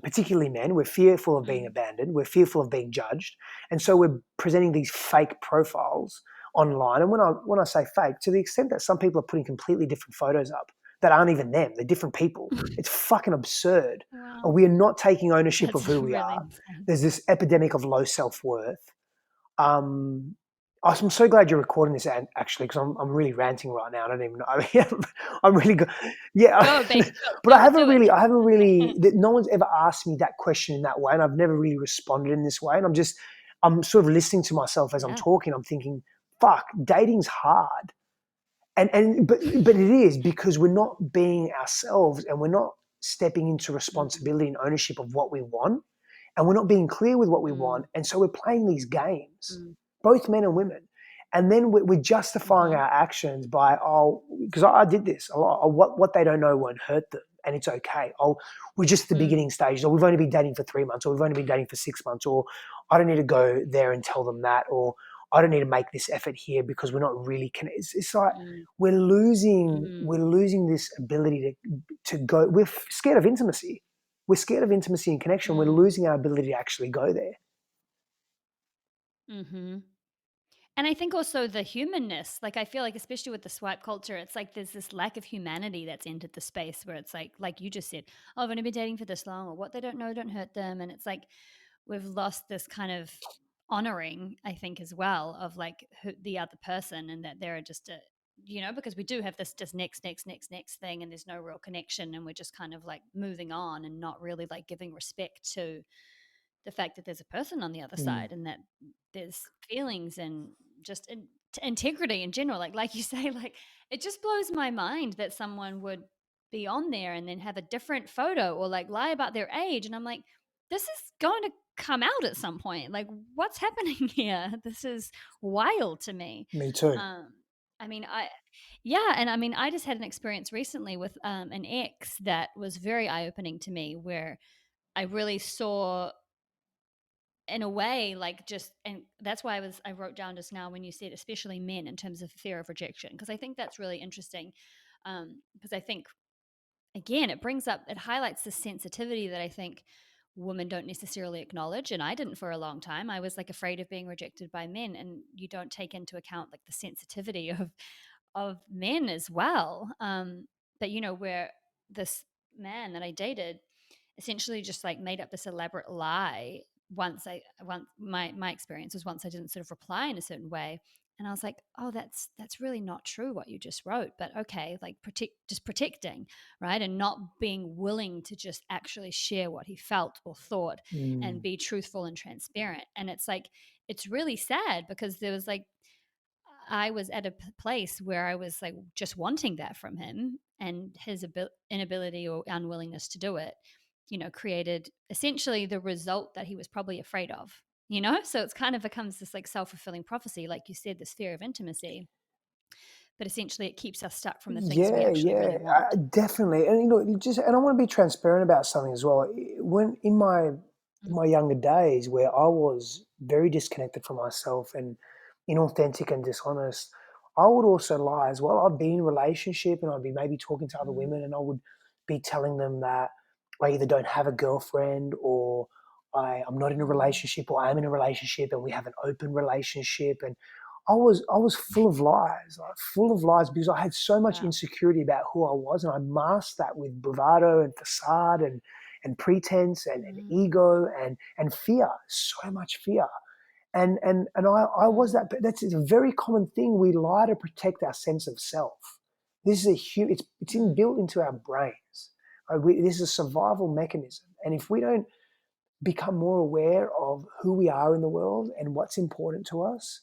particularly men. We're fearful of being mm, abandoned. We're fearful of being judged, and so we're presenting these fake profiles online. And when I say fake, to the extent that some people are putting completely different photos up that aren't even them, they're different people. It's fucking absurd. wow, We are not taking ownership of that's who we really are. insane. There's this epidemic of low self worth. Um, I'm so glad you're recording this, actually, because I'm really ranting right now. I don't even know. I mean, I'm really good. Yeah, Go, babe. but Go. Do it. I haven't really. No one's ever asked me that question in that way, and I've never really responded in this way. And I'm sort of listening to myself as I'm Yeah. talking. I'm thinking, fuck, dating's hard, but it is because we're not being ourselves, and we're not stepping into Mm, responsibility and ownership of what we want, and we're not being clear with what we want, mm, and so we're playing these games, mm, both men and women, and then we're justifying mhm, our actions by, oh, because I did this a lot. Oh, what they don't know won't hurt them, and it's okay. Oh, we're just at the mm, beginning stages, or we've only been dating for 3 months, or we've only been dating for 6 months, or I don't need to go there and tell them that, or I don't need to make this effort here because we're not really connected. It's like mm, we're mm, losing this ability to go. We're scared of intimacy. We're scared of intimacy and connection. We're mm, losing our ability to actually go there. mhm. And I think also the humanness, like I feel like especially with the swipe culture, it's like there's this lack of humanity that's entered the space where it's like you just said, oh, I've only been dating for this long, or what they don't know don't hurt them. And it's like we've lost this kind of honoring, I think, as well, of like the other person, and that they're just a, because we do have this just next thing, and there's no real connection, and we're just kind of like moving on and not really like giving respect to the fact that there's a person on the other Mm, side, and that there's feelings and just integrity in general. Like you say, like it just blows my mind that someone would be on there and then have a different photo or like lie about their age, and I'm like, this is going to come out at some point. Like, what's happening here? This is wild to me. Me too. Um, I mean, yeah, and I mean, I just had an experience recently with an ex that was very eye opening to me, where I really saw, in a way, like, just, and that's why I wrote down just now when you said, especially men, in terms of fear of rejection, because I think that's really interesting. Because I think, again, it highlights the sensitivity that I think women don't necessarily acknowledge, and I didn't for a long time. I was like afraid of being rejected by men, and you don't take into account like the sensitivity of men as well. But where this man that I dated essentially just like made up this elaborate lie. Once my experience was, once I didn't sort of reply in a certain way, and I was like, oh, that's really not true what you just wrote, but okay, like, protecting, right, and not being willing to just actually share what he felt or thought and Mm, be truthful and transparent. And it's like, it's really sad, because there was like, I was at a place where I was like just wanting that from him, and his inability or unwillingness to do it, created essentially the result that he was probably afraid of. So it's kind of becomes this like self fulfilling prophecy, like you said, this fear of intimacy, but essentially it keeps us stuck from the things we yeah, actually yeah, really want. definitely. And you just, and I want to be transparent about something as well. When in my Mm, younger days, where I was very disconnected from myself and inauthentic and dishonest, I would also lie as well. I'd be in a relationship and I'd be maybe talking to other mm, women, and I would be telling them that I either don't have a girlfriend, or I'm not in a mm, relationship, or I'm in a relationship and we have an open relationship. And I was full of lies, like full of lies, because I had so much wow. insecurity about who I was, and I masked that with bravado and facade and pretense and Mm, ego and fear, so much fear. And I was mm, that. But that's a very common thing. We lie to protect our sense of self. This is it's mm, inbuilt into our brains. This is a survival mechanism, and if we don't become more aware of who we are in the world and what's important to us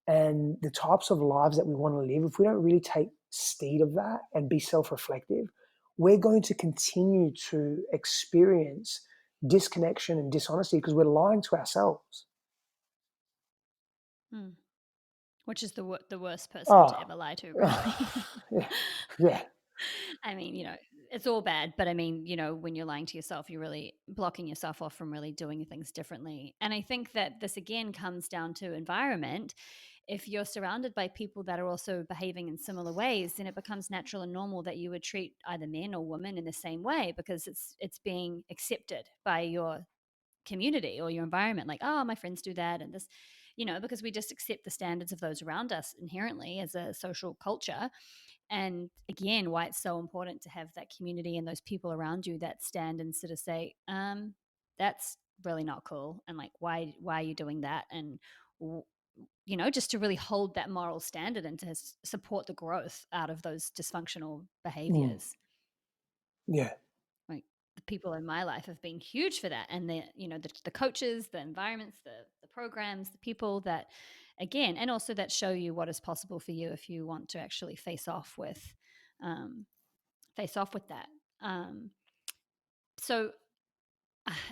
and the types of lives that we want to live, if we don't really take steed of that and be self reflective, we're going to continue to experience disconnection and dishonesty because we're lying to ourselves. mm. Which is the worst person to Oh, ever lie to, really. yeah, yeah. I mean, it's all bad, but I mean, when you're lying to yourself, you're really blocking yourself off from really doing things differently. And I think that this again comes down to environment. If you're surrounded by people that are also behaving in similar ways, then it becomes natural and normal that you would treat either men or women in the same way, because it's being accepted by your community or your environment. Like, oh, my friends do that, and this, because we just accept the standards of those around us inherently as a social culture. And again, why it's so important to have that community and those people around you that stand and sort of say, that's really not cool, and like, why are you doing that, and w- just to really hold that moral standard and to support the growth out of those dysfunctional Mm, behaviors. yeah. Like, the people in my life have been huge for that, and the coaches, the environments, the programs, the people that, again, and also that show you what is possible for you if you want to actually um, face off with that. So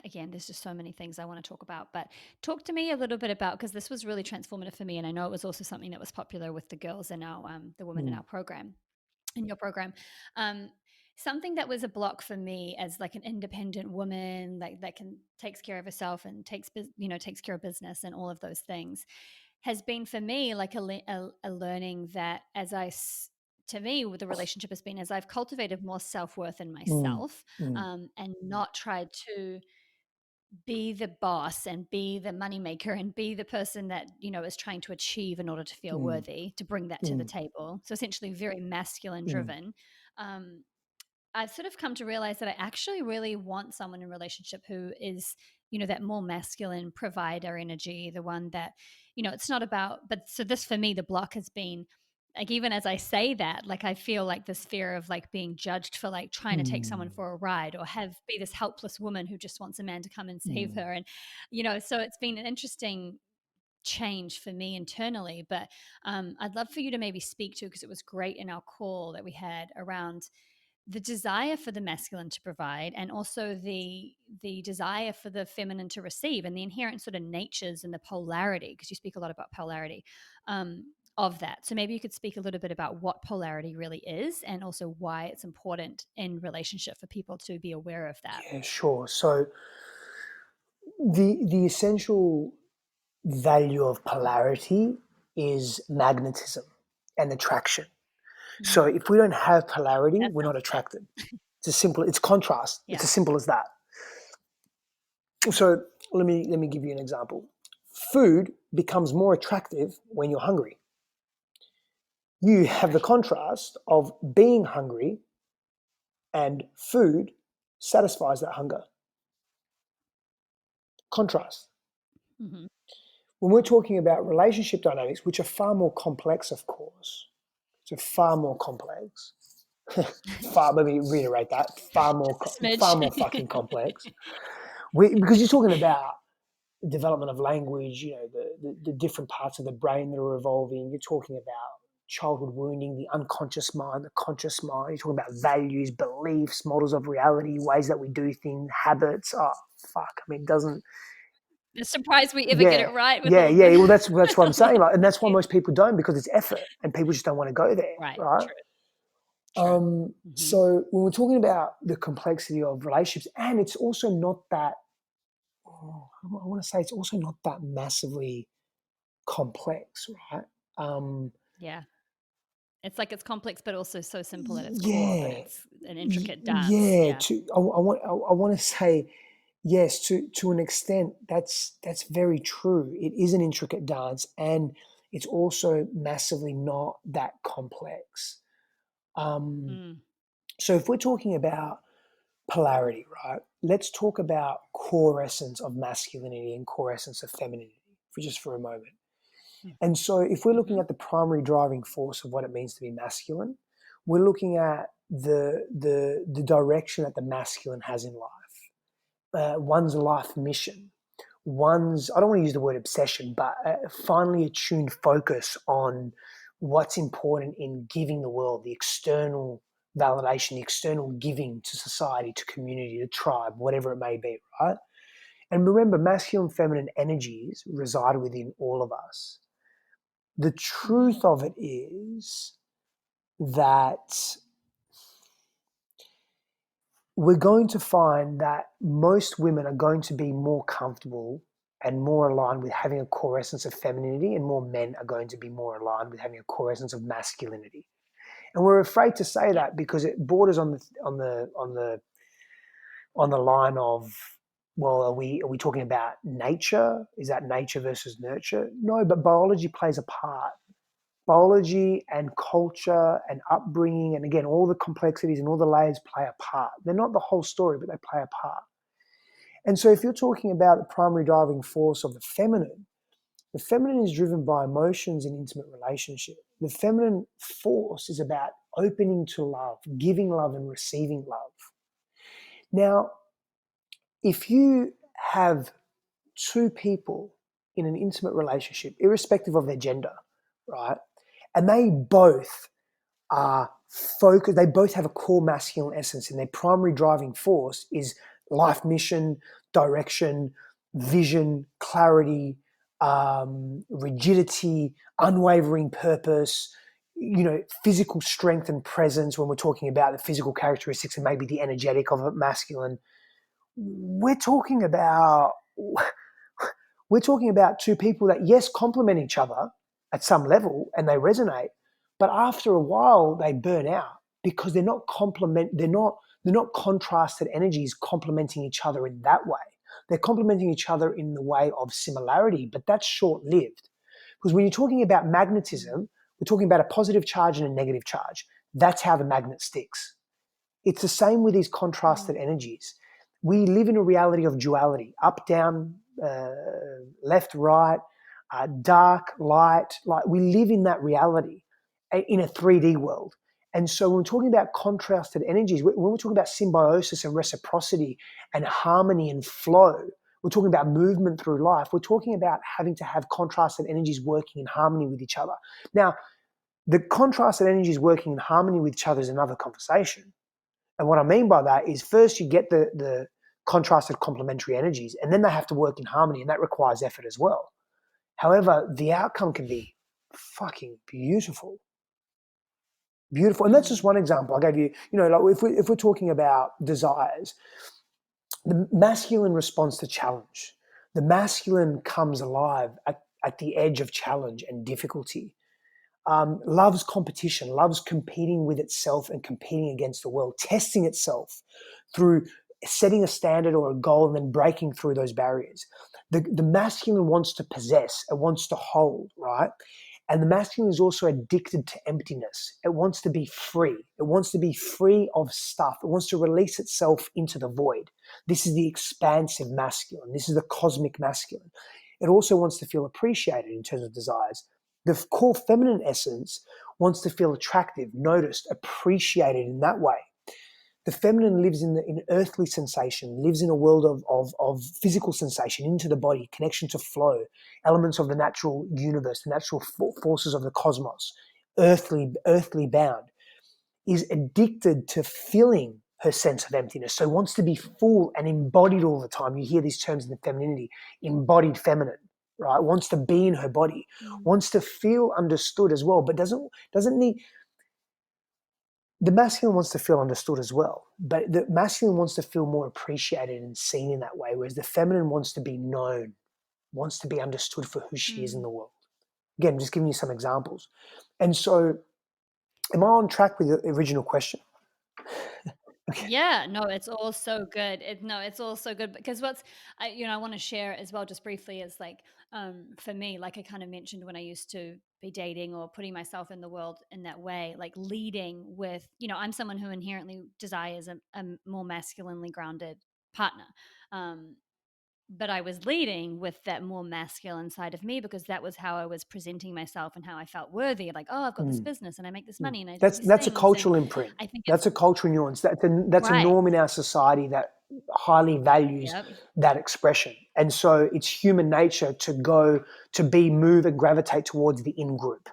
again, there's just so many things I want to talk about, but talk to me a little bit about, because this was really transformative for me, and I know it was also something that was popular with the girls in our the women in Mm, our program, in your program. um, Something that was a block for me as like an independent woman, like that can takes care of herself and takes care of business and all of those things, has been for me like a learning that, to me, the relationship has been, as I've cultivated more self-worth in mm, myself, mm, and not tried to be the boss and be the moneymaker and be the person that is trying to achieve in order to feel mm, worthy, to bring that to the mm, table, so essentially very masculine mm, driven. um, I've sort of come to realize that I actually really want someone in relationship who is, that more masculine provider energy, the one that, it's not about, but so this for me, the block has been like, even as I say that, like, I feel like this fear of like being judged for like trying to take someone mm, for a ride, or be this helpless woman who just wants a man to come and save mm. her. And, so it's been an interesting change for me internally. But I'd love for you to maybe speak to, because it was great in our call that we had around the desire for the masculine to provide, and also the desire for the feminine to receive, and the inherent sort of natures and the polarity, because you speak a lot about polarity, of that. So maybe you could speak a little bit about what polarity really is, and also why it's important in relationship for people to be aware of that. Yeah, sure. So the essential value of polarity is magnetism and attraction. So Mm, if we don't have polarity, that we're not sounds good. attracted. It's contrast. It's Yeah. as simple as that. So let me give you an example. Food becomes more attractive when you're hungry. You have the Right. contrast of being hungry, and food satisfies that hunger. Contrast. Hmm. When we're talking about relationship dynamics, which are far more complex, of course, so far more complex. Let me reiterate that. Just a Far smidge. more fucking complex. Because you're talking about development of language, the different parts of the brain that are evolving. You're talking about childhood wounding, the unconscious mind, the conscious mind. You're talking about values, beliefs, models of reality, ways that we do things, habits. Oh, fuck. I mean, it doesn't. Surprised we ever get Yeah, it right with yeah, all the yeah. Well, that's what I'm saying. Like, and that's why yeah. most people don't, because it's effort, and people just don't want to go there, Right. right? True. True. Hmm. So when we're talking about the complexity of relationships, and it's also not that. I want to say it's also not that massively complex, right? Um, Yeah. It's like it's complex, but also so simple at its core, but yeah, it's an intricate dance. yeah. Yeah. I want to say yes to an extent. That's very true. It is an intricate dance, and it's also massively not that complex. Um, Mm. so if we're talking about polarity, right? Let's talk about core essence of masculinity and core essence of femininity for a moment. And so if we're looking Mm-hmm. at the primary driving force of what it means to be masculine, we're looking at the direction that the masculine has in life, one's life mission, one's, I don't want to use the word obsession, but finally attuned focus on what's important in giving the world, the external validation, the external giving to society, to community, to tribe, whatever it may be, right? And remember, masculine and feminine energies reside within all of us. The Mm-hmm. truth of it is that we're going to find that most women are going to be more comfortable and more aligned with having a core essence of femininity, and more men are going to be more aligned with having a core essence of masculinity. And we're afraid to say Yeah. that because it borders on the line of, well, are we talking about nature? Is that nature versus nurture? No, but biology plays a part. Biology and culture and upbringing, and again, all the complexities and all the layers play a part. They're not the whole story, but they play a part. And so if you're talking about the primary driving force of the feminine is driven by emotions and intimate relationship. The feminine force is about opening to love, giving love and receiving love. Now, if you have two people in an intimate relationship, irrespective of their gender, right, and they both are focused, they both have a core masculine essence, and their primary driving force is life mission, direction, vision, clarity, rigidity, unwavering purpose, physical strength and presence. When we're talking about the physical characteristics and maybe the energetic of a masculine, we're talking about we're talking about two people that, yes, complement each other at some level and they resonate, but after a while they burn out because they're not contrasted energies complementing each other in that way. They're complementing each other in the way of similarity, but that's short-lived. Because when you're talking about Mm. magnetism, we're talking about a positive charge and a negative charge. That's how the magnet sticks. It's the same with these Mm. contrasted energies. We live in a reality of duality: up, down, left, right, dark, light. Like, we live in that reality in a 3D world. And so when we're talking about contrasted energies, when we're talking about symbiosis and reciprocity and harmony and flow, we're talking about movement through life. We're talking about having to have contrasted energies working in harmony with each other. Now, the contrasted energies working in harmony with each other is another conversation. And what I mean by that is first you get the contrasted complementary energies, and then they have to work in harmony, and that requires effort as well. However, the outcome can be fucking beautiful. Beautiful. And that's just one Mm. example I gave you. Like if we're talking about desires, the masculine responds to challenge. The masculine comes alive at the edge of challenge and difficulty. Loves competition, loves competing with itself and competing against the world, testing itself through setting a standard or a goal and then breaking through those barriers. The masculine wants to possess, it wants to hold, right? And the masculine is also addicted to emptiness. It wants to be free. It wants to be free of stuff. It wants to release itself into the void. This is the expansive masculine. This is the cosmic masculine. It also wants to feel appreciated in terms of desires. The core feminine essence wants to feel attractive, noticed, appreciated in that way. The feminine lives in earthly sensation, lives in a world of physical sensation, into the body, connection to flow, elements of the natural universe, the natural forces of the cosmos, earthly bound, is addicted to filling her sense of emptiness. So wants to be full and embodied all the time. You hear these terms in the femininity, embodied feminine, right? Wants to be in her body, Mm. wants to feel understood as well, but doesn't need. The masculine wants to feel understood as well, but the masculine wants to feel more appreciated and seen in that way, whereas the feminine wants to be known, wants to be understood for who she is in Mm. the world. Again, just giving you some examples. And so, am I on track with the original question? Okay. Yeah, no, it's all so good. It's all so good because I want to share as well, just briefly, is like, for me, like I kind of mentioned when I used to be dating or putting myself in the world in that way, like leading with, I'm someone who inherently desires a more masculinely grounded partner. Um, but I was leading with that more masculine side of me because that was how I was presenting myself and how I felt worthy. Like, oh, I've got this Mm. business and I make this money and I do That's these that's a things. And cultural imprint. I think That's it's a cultural nuance. That's a right. norm in our society that highly values Yep. that expression. And so it's human nature to move and gravitate towards the in group,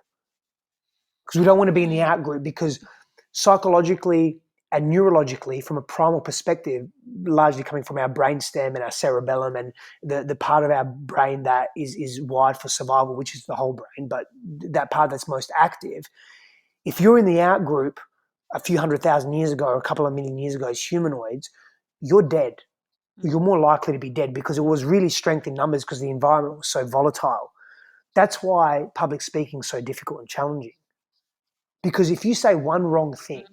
because we don't want to be in the Mm. out group, because psychologically and neurologically, from a primal perspective, largely coming from our brainstem and our cerebellum and the part of our brain that is wired for survival, which is the whole brain, but that part that's most active. If you're in the out group a few 100,000 years ago or a couple of million years ago as humanoids, you're dead. You're Mm. more likely to be dead because it was really strength in numbers because the environment was so volatile. That's why public speaking is so difficult and challenging. Because if you say one wrong thing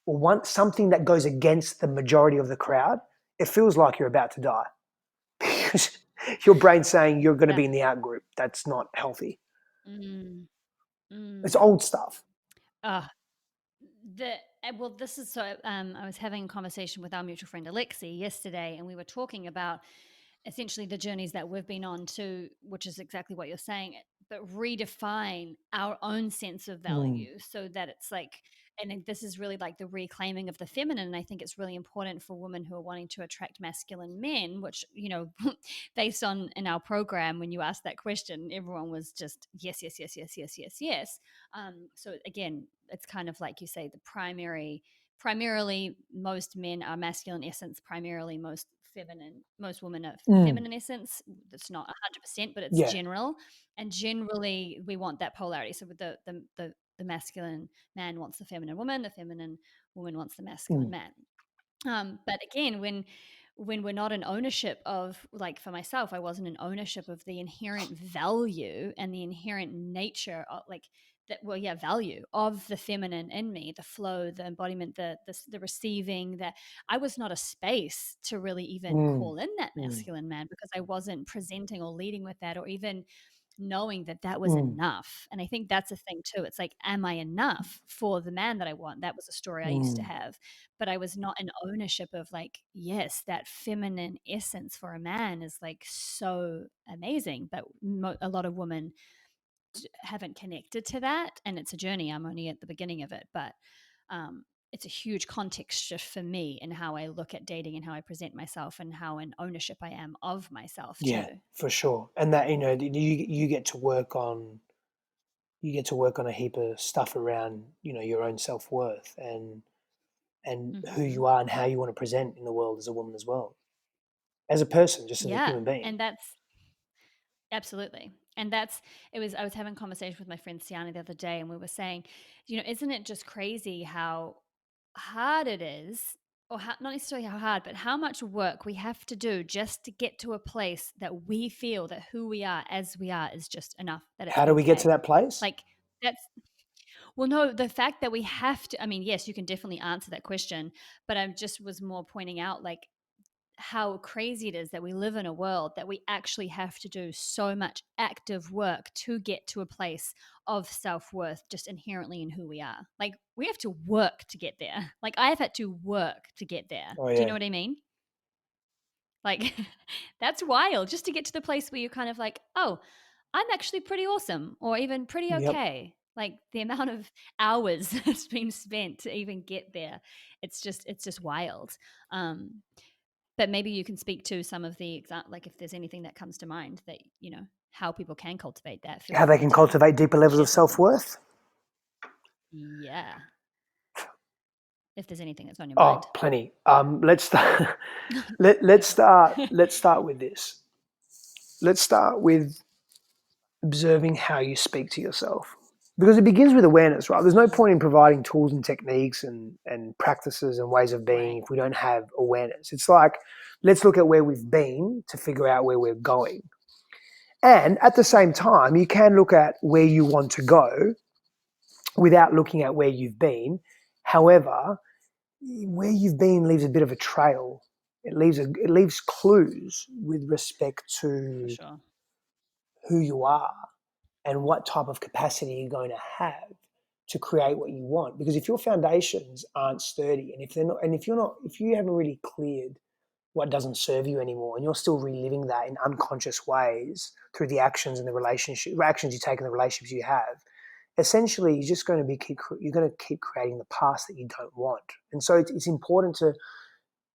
or something that goes against the majority of the crowd, it feels like you're about to die because your brain's saying you're going to Yeah. be in the out group. That's not healthy. Mm. It's Mm. old stuff. Uh, well, this is so. I was having a conversation with our mutual friend Alexi yesterday, and we were talking about essentially the journeys that we've been on to, which is exactly what you're saying, but redefine our own sense of Mm, value so that it's like, this is really like the reclaiming of the feminine. And I think it's really important for women who are wanting to attract masculine men, which, based on in our program, when you asked that question, everyone was just yes, yes, yes, yes, yes, yes, yes. So again, it's kind of like you say, primarily most men are masculine essence, primarily most women are mm, feminine essence. That's not 100%, but it's yeah. general. And generally we want that polarity. So with the masculine man wants the feminine woman, the feminine woman wants the masculine Mm, man. But again, when we're not in ownership of, like for myself, I wasn't in ownership of the inherent value and the inherent nature of, like, that, well, yeah, value of the feminine in me, the flow, the embodiment, the receiving, that I was not a space to really even mm, call in that mm, masculine man because I wasn't presenting or leading with that, or even knowing that that was mm, enough. And I think that's a thing too. It's like, am I enough for the man that I want? That was a story I used to mm, have, but I was not in ownership of, like, yes, that feminine essence for a man is like so amazing. But a lot of women haven't connected to that. And it's a journey. I'm only at the beginning of it, but it's a huge context shift for me in how I look at dating and how I present myself and how in ownership I am of myself yeah, too. for sure. And that, you get to work on a heap of stuff around, your own self-worth. And and who Mm-hmm. you are and how you want to present in the world as a woman as well, as a person, just as a Yeah. human being. And that's absolutely. And that's it was I was having a conversation with my friend Siana the other day, and we were saying, isn't it just crazy how hard it is, or how, not necessarily how hard, but how much work we have to do just to get to a place that we feel that who we are as we are is just enough, that it's How do we get to okay. that place? Like that's well, no, the fact that we have to, I mean, yes, you can definitely answer that question, but I just was more pointing out like how crazy it is that we live in a world that we actually have to do so much active work to get to a place of self-worth just inherently in who we are. Like we have to work to get there. Like I have had to work to get there. Oh Do you yeah, know what I mean? Like that's wild just to get to the place where you're kind of like, "Oh, I'm actually pretty awesome or even pretty yep. okay." Like the amount of hours that's been spent to even get there. It's just wild. Um but maybe you can speak to some of the like if there's anything that comes to mind that, how people can cultivate that. Feel How they free can to cultivate deeper levels share of some things. self-worth. Yeah. If there's anything that's on your Oh, mind. plenty. Let's start. Let's start. Let's start with this. Let's start with observing how you speak to yourself, because it begins with awareness, right? There's no Mm, point in providing tools and techniques and practices and ways of being right. if we don't have awareness. It's like, let's look at where we've been to figure out where we're going. And at the same time, you can look at where you want to go without looking at where you've been. However, where you've been leaves a bit of a trail. It leaves clues with respect For to sure. who you are and what type of capacity you're going to have to create what you want. Because if your foundations aren't sturdy, and if they're not, and if you haven't really cleared what doesn't serve you anymore, and you're still reliving that in unconscious ways through the actions and the actions you take in the relationships you have, essentially you're just going to you're going to keep creating the past that you don't want. And so it's important to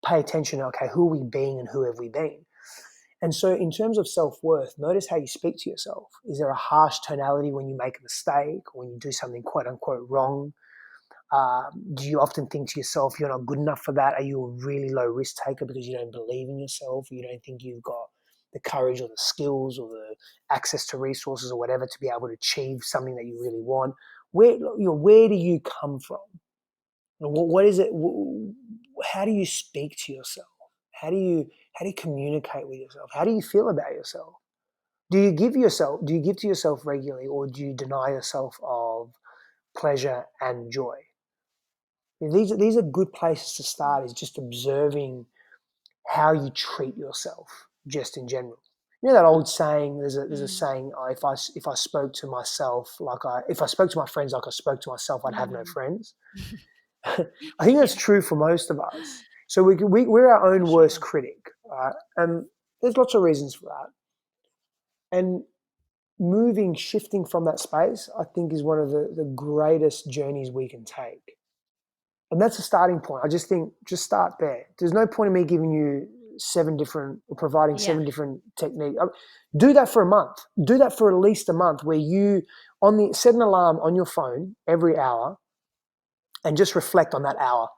pay attention. Okay, who are we being and who have we been? And so, in terms of self worth, notice how you speak to yourself. Is there a harsh tonality when you make a mistake or when you do something quote unquote wrong? Do you often think to yourself, you're not good enough for that? Are you a really low risk taker because you don't believe in yourself? Or you don't think you've got the courage or the skills or the access to resources or whatever to be able to achieve something that you really want? Where do you come from? What is it? How do you speak to yourself? How do you how do you communicate with yourself? How do you feel about yourself? Do you give to yourself regularly, or do you deny yourself of pleasure and joy? These are good places to start. Is just observing how you treat yourself, just in general. You know that old saying. There's a Mm, saying. If I spoke to myself if I spoke to my friends like I spoke to myself, I'd have no mm. friends. I think that's Yeah, true for most of us. So we're our for own worst sure. critic, right? And there's lots of reasons for that. And shifting from that space, I think is one of the greatest journeys we can take. And that's a starting point. I just think, just start there. There's no point in me giving you providing Yeah. 7 different techniques. Do that for a month. Do that for at least a month where you, set an alarm on your phone every hour and just reflect on that hour.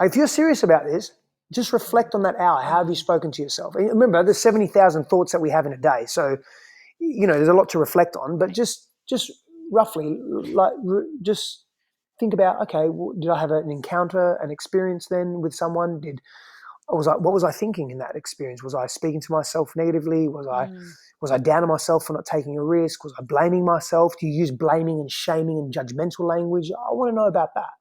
If you're serious about this, just reflect on that hour. How have you Mm, spoken to yourself? And remember, there's 70,000 thoughts that we have in a day. So, there's a lot to reflect on, but right. just roughly, just think about, okay, did I have an encounter, an experience then with someone? What was I thinking in that experience? Was I speaking to myself negatively? Mm, Was I down on myself for not taking a risk? Was I blaming myself? Do you use blaming and shaming and judgmental language? I want to know about that.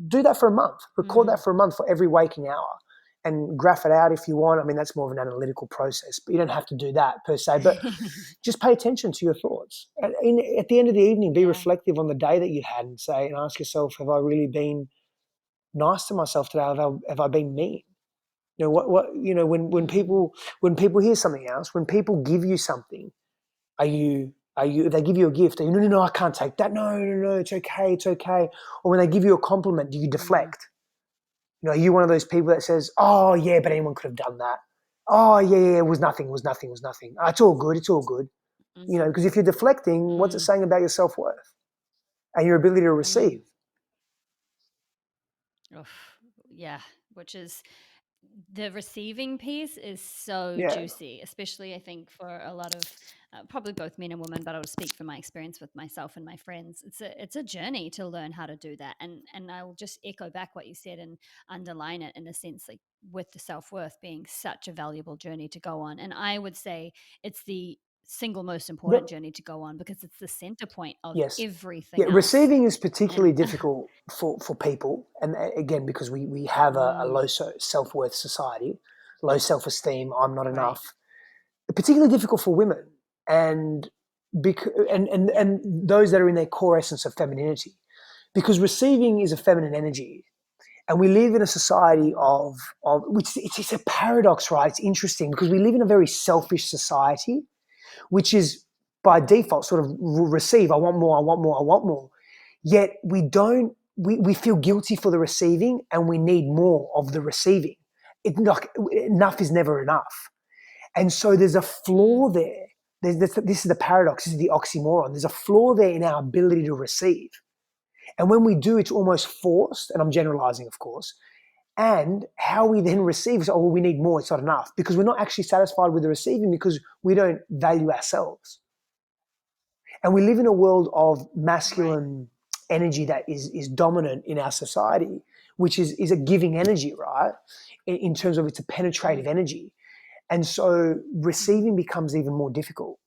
Do that for a month. Record mm. that for a month for every waking hour and graph it out if you want. I mean, that's more of an analytical process, but you don't have to do that per se. But just pay attention to your thoughts. At the end of the evening, be Yeah. reflective on the day that you had and ask yourself, have I really been nice to myself today? Have I been mean? Mm, When people hear something else, when people give you something, if they give you a gift, are you, no, no, no, I can't take that. No, no, no, it's okay, it's okay. Or when they give you a compliment, do you mm, deflect? Are you one of those people that says, "Oh yeah, but anyone could have done that"? Oh yeah, yeah, it was nothing, it was nothing, it was nothing. It's all good, it's all good. mhm, Because if you're deflecting, what's it mm, saying about your self worth and your ability to mm. receive? Oof, yeah, which is the receiving piece is so Yeah. juicy, especially I think for a lot of probably both men and women, but I'll speak from my experience with myself and my friends. It's a journey to learn how to do that, and I will just echo back what you said and underline it in a sense, like with the self worth being such a valuable journey to go on, and I would say it's the single most important Yep. journey to go on because it's the center point of Yes. Yeah, everything else, receiving is particularly and difficult for people, and again because we have a mm, low self worth society, low self esteem. I'm not right, enough. Particularly difficult for women, and yeah, yeah, and those that are in their core essence of femininity, because receiving is a feminine energy, and we live in a society mm, of which it's a paradox, right? It's interesting because we live in a very selfish society, which is by default sort of receive. I want more. I want more. I want more. Yet we don't. We feel guilty for the receiving, and we need more of the receiving. Enough is never enough, and so there's a mm, flaw there. This is the paradox. This is the oxymoron. There's a flaw there in our ability to receive, and when we do, it's almost forced. And I'm generalizing, of course. And how we then receive is, oh, well, we need more. It's not enough because we're not actually satisfied with the receiving because we don't value ourselves. And we live in a world of right, masculine energy that is dominant in our society, which is a giving energy, right? In terms of it's a penetrative mm, energy. And so mm, receiving becomes even more difficult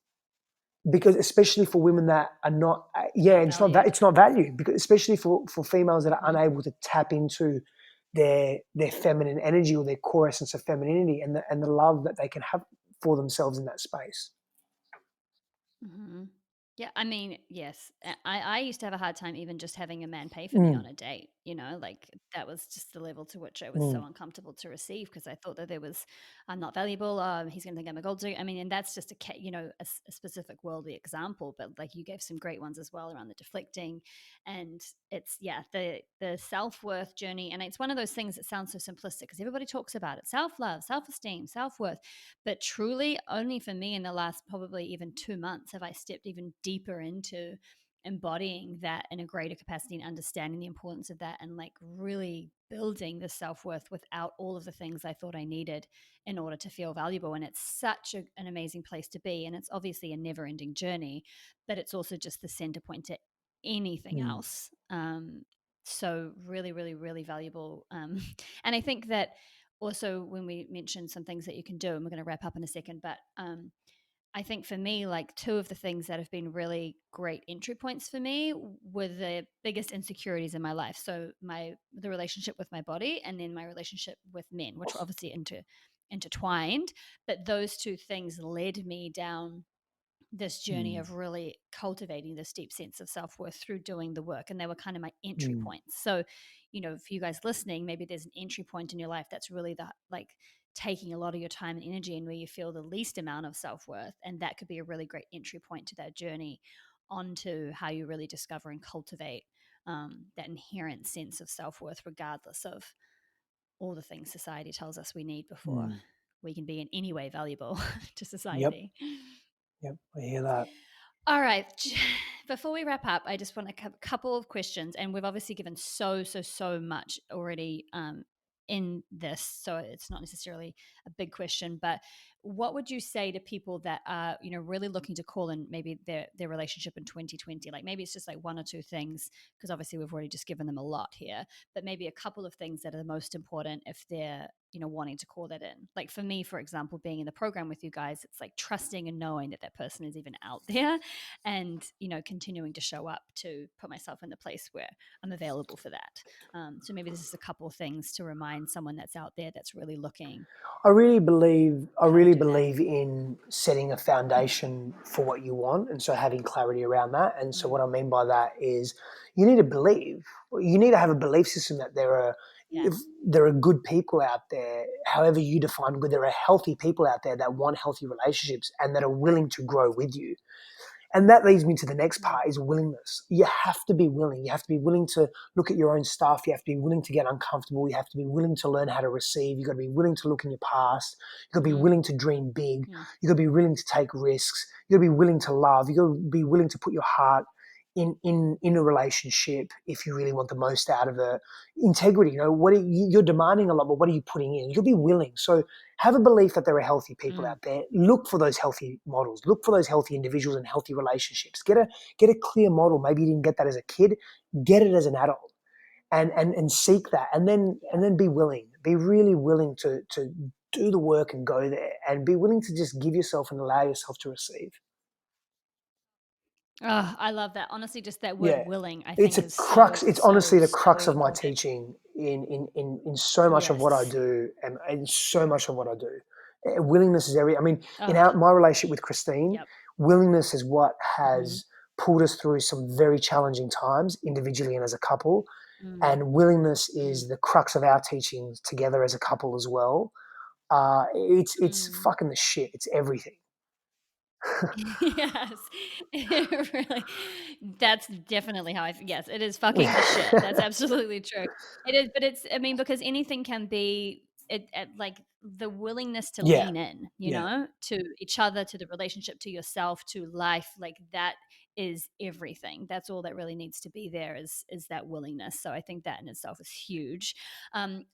because especially for women that are not, yeah, not valued. it's not valued because especially for females that are Hmm. unable to tap into their feminine energy or their core essence of femininity and the love that they can have for themselves in that space. Hmm. Yeah, I mean, yes. I used to have a hard time even just having a man pay for me Mm, on a date, like that was just the level to which I was so mm, uncomfortable to receive because I thought that I'm not valuable. He's going to think I'm a gold digger. I mean, and that's just a specific worldly example, but like you gave some great ones as well around the deflecting. And it's, yeah, the self worth journey. And it's one of those things that sounds so simplistic because everybody talks about it: self love, self esteem, self worth. But truly, only for me in the last probably even 2 months have I stepped even deeper into embodying that in a greater capacity and understanding the importance of that and like really building the self worth without all of the things I thought I needed in order to feel valuable. And it's such an amazing place to be. And it's obviously a never ending journey, but it's also just the center point to anything mm. else. So really, really, really valuable. And I think that also when we mentioned some things that you can do, and we're going to wrap up in a second, but I think for me, like two of the things that have been really great entry points for me were the biggest insecurities in my life. So the relationship with my body, and then my relationship with men, which were obviously intertwined. But those two things led me down this journey Mm, of really cultivating this deep sense of self-worth through doing the work, and they were kind of my entry mm, points. So for you guys listening, maybe there's an entry point in your life that's really the like taking a lot of your time and energy and where you feel the least amount of self-worth, and that could be a really great entry point to that journey onto how you really discover and cultivate that inherent sense of self-worth regardless of all the things society tells us we need before mm. we can be in any way valuable to Yep, society. yep. I hear that. All right. Before we wrap up, I just want a couple of questions, and we've obviously given so much already in this, so it's not necessarily a big question. But what would you say to people that are, really looking to call in maybe their relationship in 2020? Like maybe it's just like one or two things, because obviously we've already just given them a lot here, but maybe a couple of things that are the most important if they're wanting to call that in. Like for me, for example, being in the program with you guys, it's like trusting and knowing that that person is even out there and continuing to show up to put myself in the place where I'm available for that. So maybe this is a couple of things to remind someone that's out there that's really looking I how to really do that. believe in setting a foundation for what you want, and so having clarity around that. And so Mm, what I mean by that is you need to believe, you need to have a belief system that yeah. if there are good people out there, however you define good, there are healthy people out there that want healthy relationships and that are willing to grow with you. And that leads me to the next Mm, part is willingness. You have to be willing. You have to be willing to look at your own stuff. You have to be willing to get uncomfortable. You have to be willing to learn how to receive. You've got to be willing to look in your past. You've got to be mm-hmm, willing to dream big. mm, You've got to be willing to take risks. You've got to be willing to love. You've got to be willing to put your heart in a relationship, if you really want the most out of it. Integrity, you're demanding a lot, but what are you putting in? You'll be willing. So have a belief that there are healthy people Mm. out there. Look for those healthy models. Look for those healthy individuals and healthy relationships. Get a clear model. Maybe you didn't get that as a kid. Get it as an adult, and seek that, and then be willing. Be really willing to do the work and go there, and be willing to just give yourself and allow yourself to receive. Oh, I love that. Honestly, just that Yeah. word willing, I It's think a is crux. so, It's so, honestly the crux so of my important. teaching in so much of what I Yes. do, and so much of what I do. Willingness is every. I mean, in Oh, my relationship with Christine, yep. willingness is what Hmm. has pulled us through some very challenging times individually and as a couple. Mm, And willingness mm, is the crux of our teachings together as a couple as well. It's mm. fucking the shit. It's everything. Yes, it really. That's definitely how yes, it is fucking the shit. That's absolutely true. It is, but it's. I mean, because anything can be. Like the willingness to Yeah, lean in, yeah. to each other, to the relationship, to yourself, to life. Like that is everything. That's all that really needs to be there. Is that willingness. So I think that in itself is huge.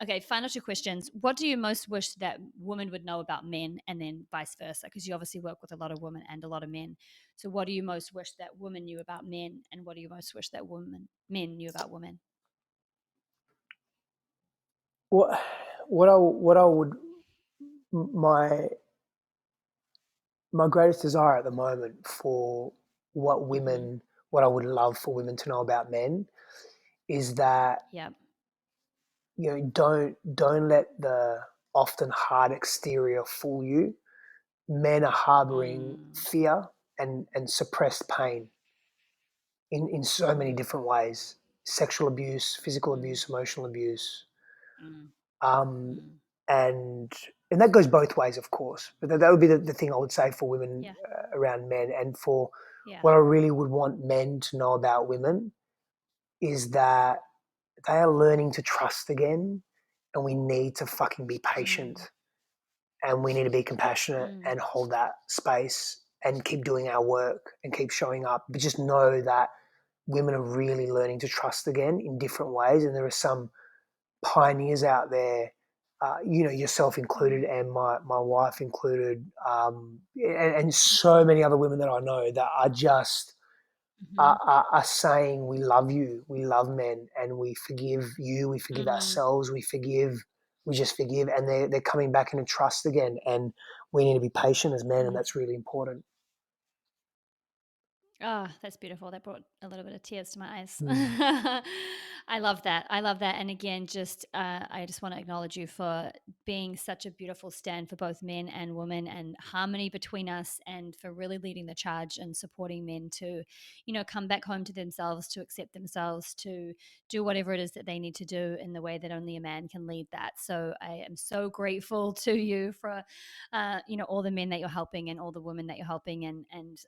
Okay, final two questions. What do you most wish that women would know about men, and then vice versa? Because you obviously work with a lot of women and a lot of men. So, what do you most wish that women knew about men, and what do you most wish that men knew about women? What what I would my my greatest desire at the moment for what Hmm. women what I would love for women to know about men is that, Yep. don't let the often hard exterior fool you. Men are harboring Mm, fear and suppressed pain in so many mm, different ways: sexual abuse, physical mm, abuse, emotional abuse. mm, Um, mm. and and that goes both ways, of course. But that would be the thing I would say for women Yeah. around men, and for Yeah. what I really would want men to know about women is that they are learning to trust again, and we need to fucking be patient, Mm, and we need to be compassionate mm, and hold that space and keep doing our work and keep showing up. But just know that women are really learning to trust again in different ways, and there are some pioneers out there, yourself included, mm, and my wife included, and so many other women that I know that are just mm, are saying, "We love you, we love men, and we forgive you, we forgive mm, ourselves, we just forgive," and they're coming back into trust again. And we need to be patient as men, and mm. that's really important. Oh, that's beautiful. That brought a little bit of tears to my eyes. Mm. I love that. I love that. And again, I just want to acknowledge you for being such a beautiful stand for both men and women and harmony between us, and for really leading the charge and supporting men to, come back home to themselves, to accept themselves, to do whatever it is that they need to do in the way that only a man can lead that. So I am so grateful to you for all the men that you're helping and all the women that you're helping, and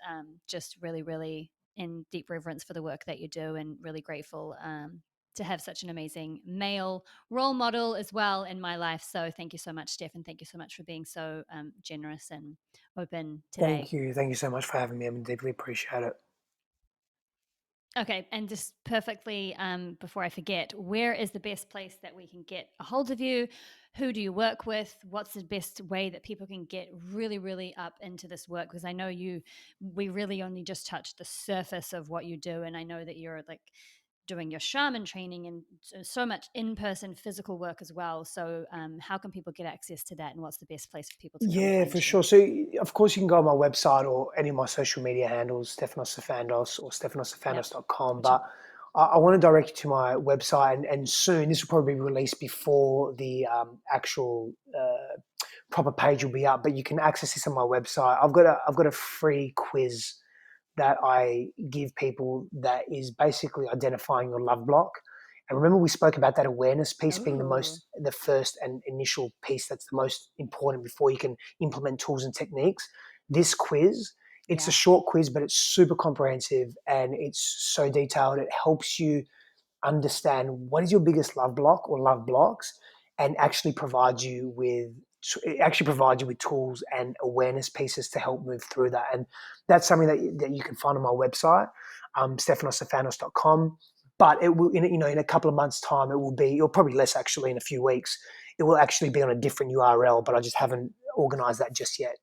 just really, really in deep reverence for the work that you do, and really grateful to have such an amazing male role model as well in my life. So thank you so much, Steph, and thank you so much for being so generous and open today. Thank you so much for having me. I deeply appreciate it. Okay, and just perfectly before I forget, where is the best place that we can get a hold of you? Who do you work with? What's the best way that people can get really, really up into this work? Because I know we really only just touched the surface of what you do. And I know that you're like doing your shaman training and so much in person physical work as well. So, how can people get access to that? And what's the best place for people to come Yeah, find for you? sure. So, of course, you can go on my website or any of my social media handles, Stefanos Safandos or Yep. stefanossafandos.com. Which is, But I want to direct you to my website, and soon, this will probably be released before the actual proper page will be up. But you can access this on my website. I've got a free quiz that I give people that is basically identifying your love block. And remember, we spoke about that awareness piece being oh, the first and initial piece that's the most important before you can implement tools and techniques. This quiz, it's a yeah. short quiz, but it's super comprehensive and it's so detailed. It helps you understand what is your biggest love block or love blocks, and actually provides you with tools and awareness pieces to help move through that. And that's something that you can find on my website. stephanosophanos.com. But it will, in a couple of months' time, or probably less actually, in a few weeks, it will actually be on a different URL, but I just haven't organized that just yet.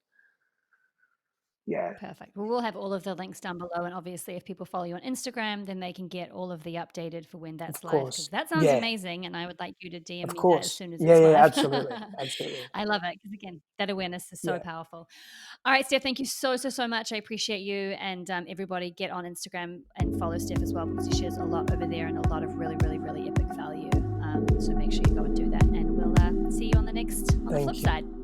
Yeah. Perfect. Well, we'll have all of the links down below. And obviously, if people follow you on Instagram, then they can get all of the updated for when Of that's live, because course. that sounds Yeah. amazing. And I would like you to DM Of me that as course. soon as Yeah, it's yeah, live. absolutely. Absolutely. I love it because, again, that awareness is so Yeah. powerful. All right, Steph, thank you so much. I appreciate you. And everybody get on Instagram and follow Steph as well, because he shares a lot over there and a lot of really epic value. So make sure you go and do that. And we'll see you on the flip Thank you. side.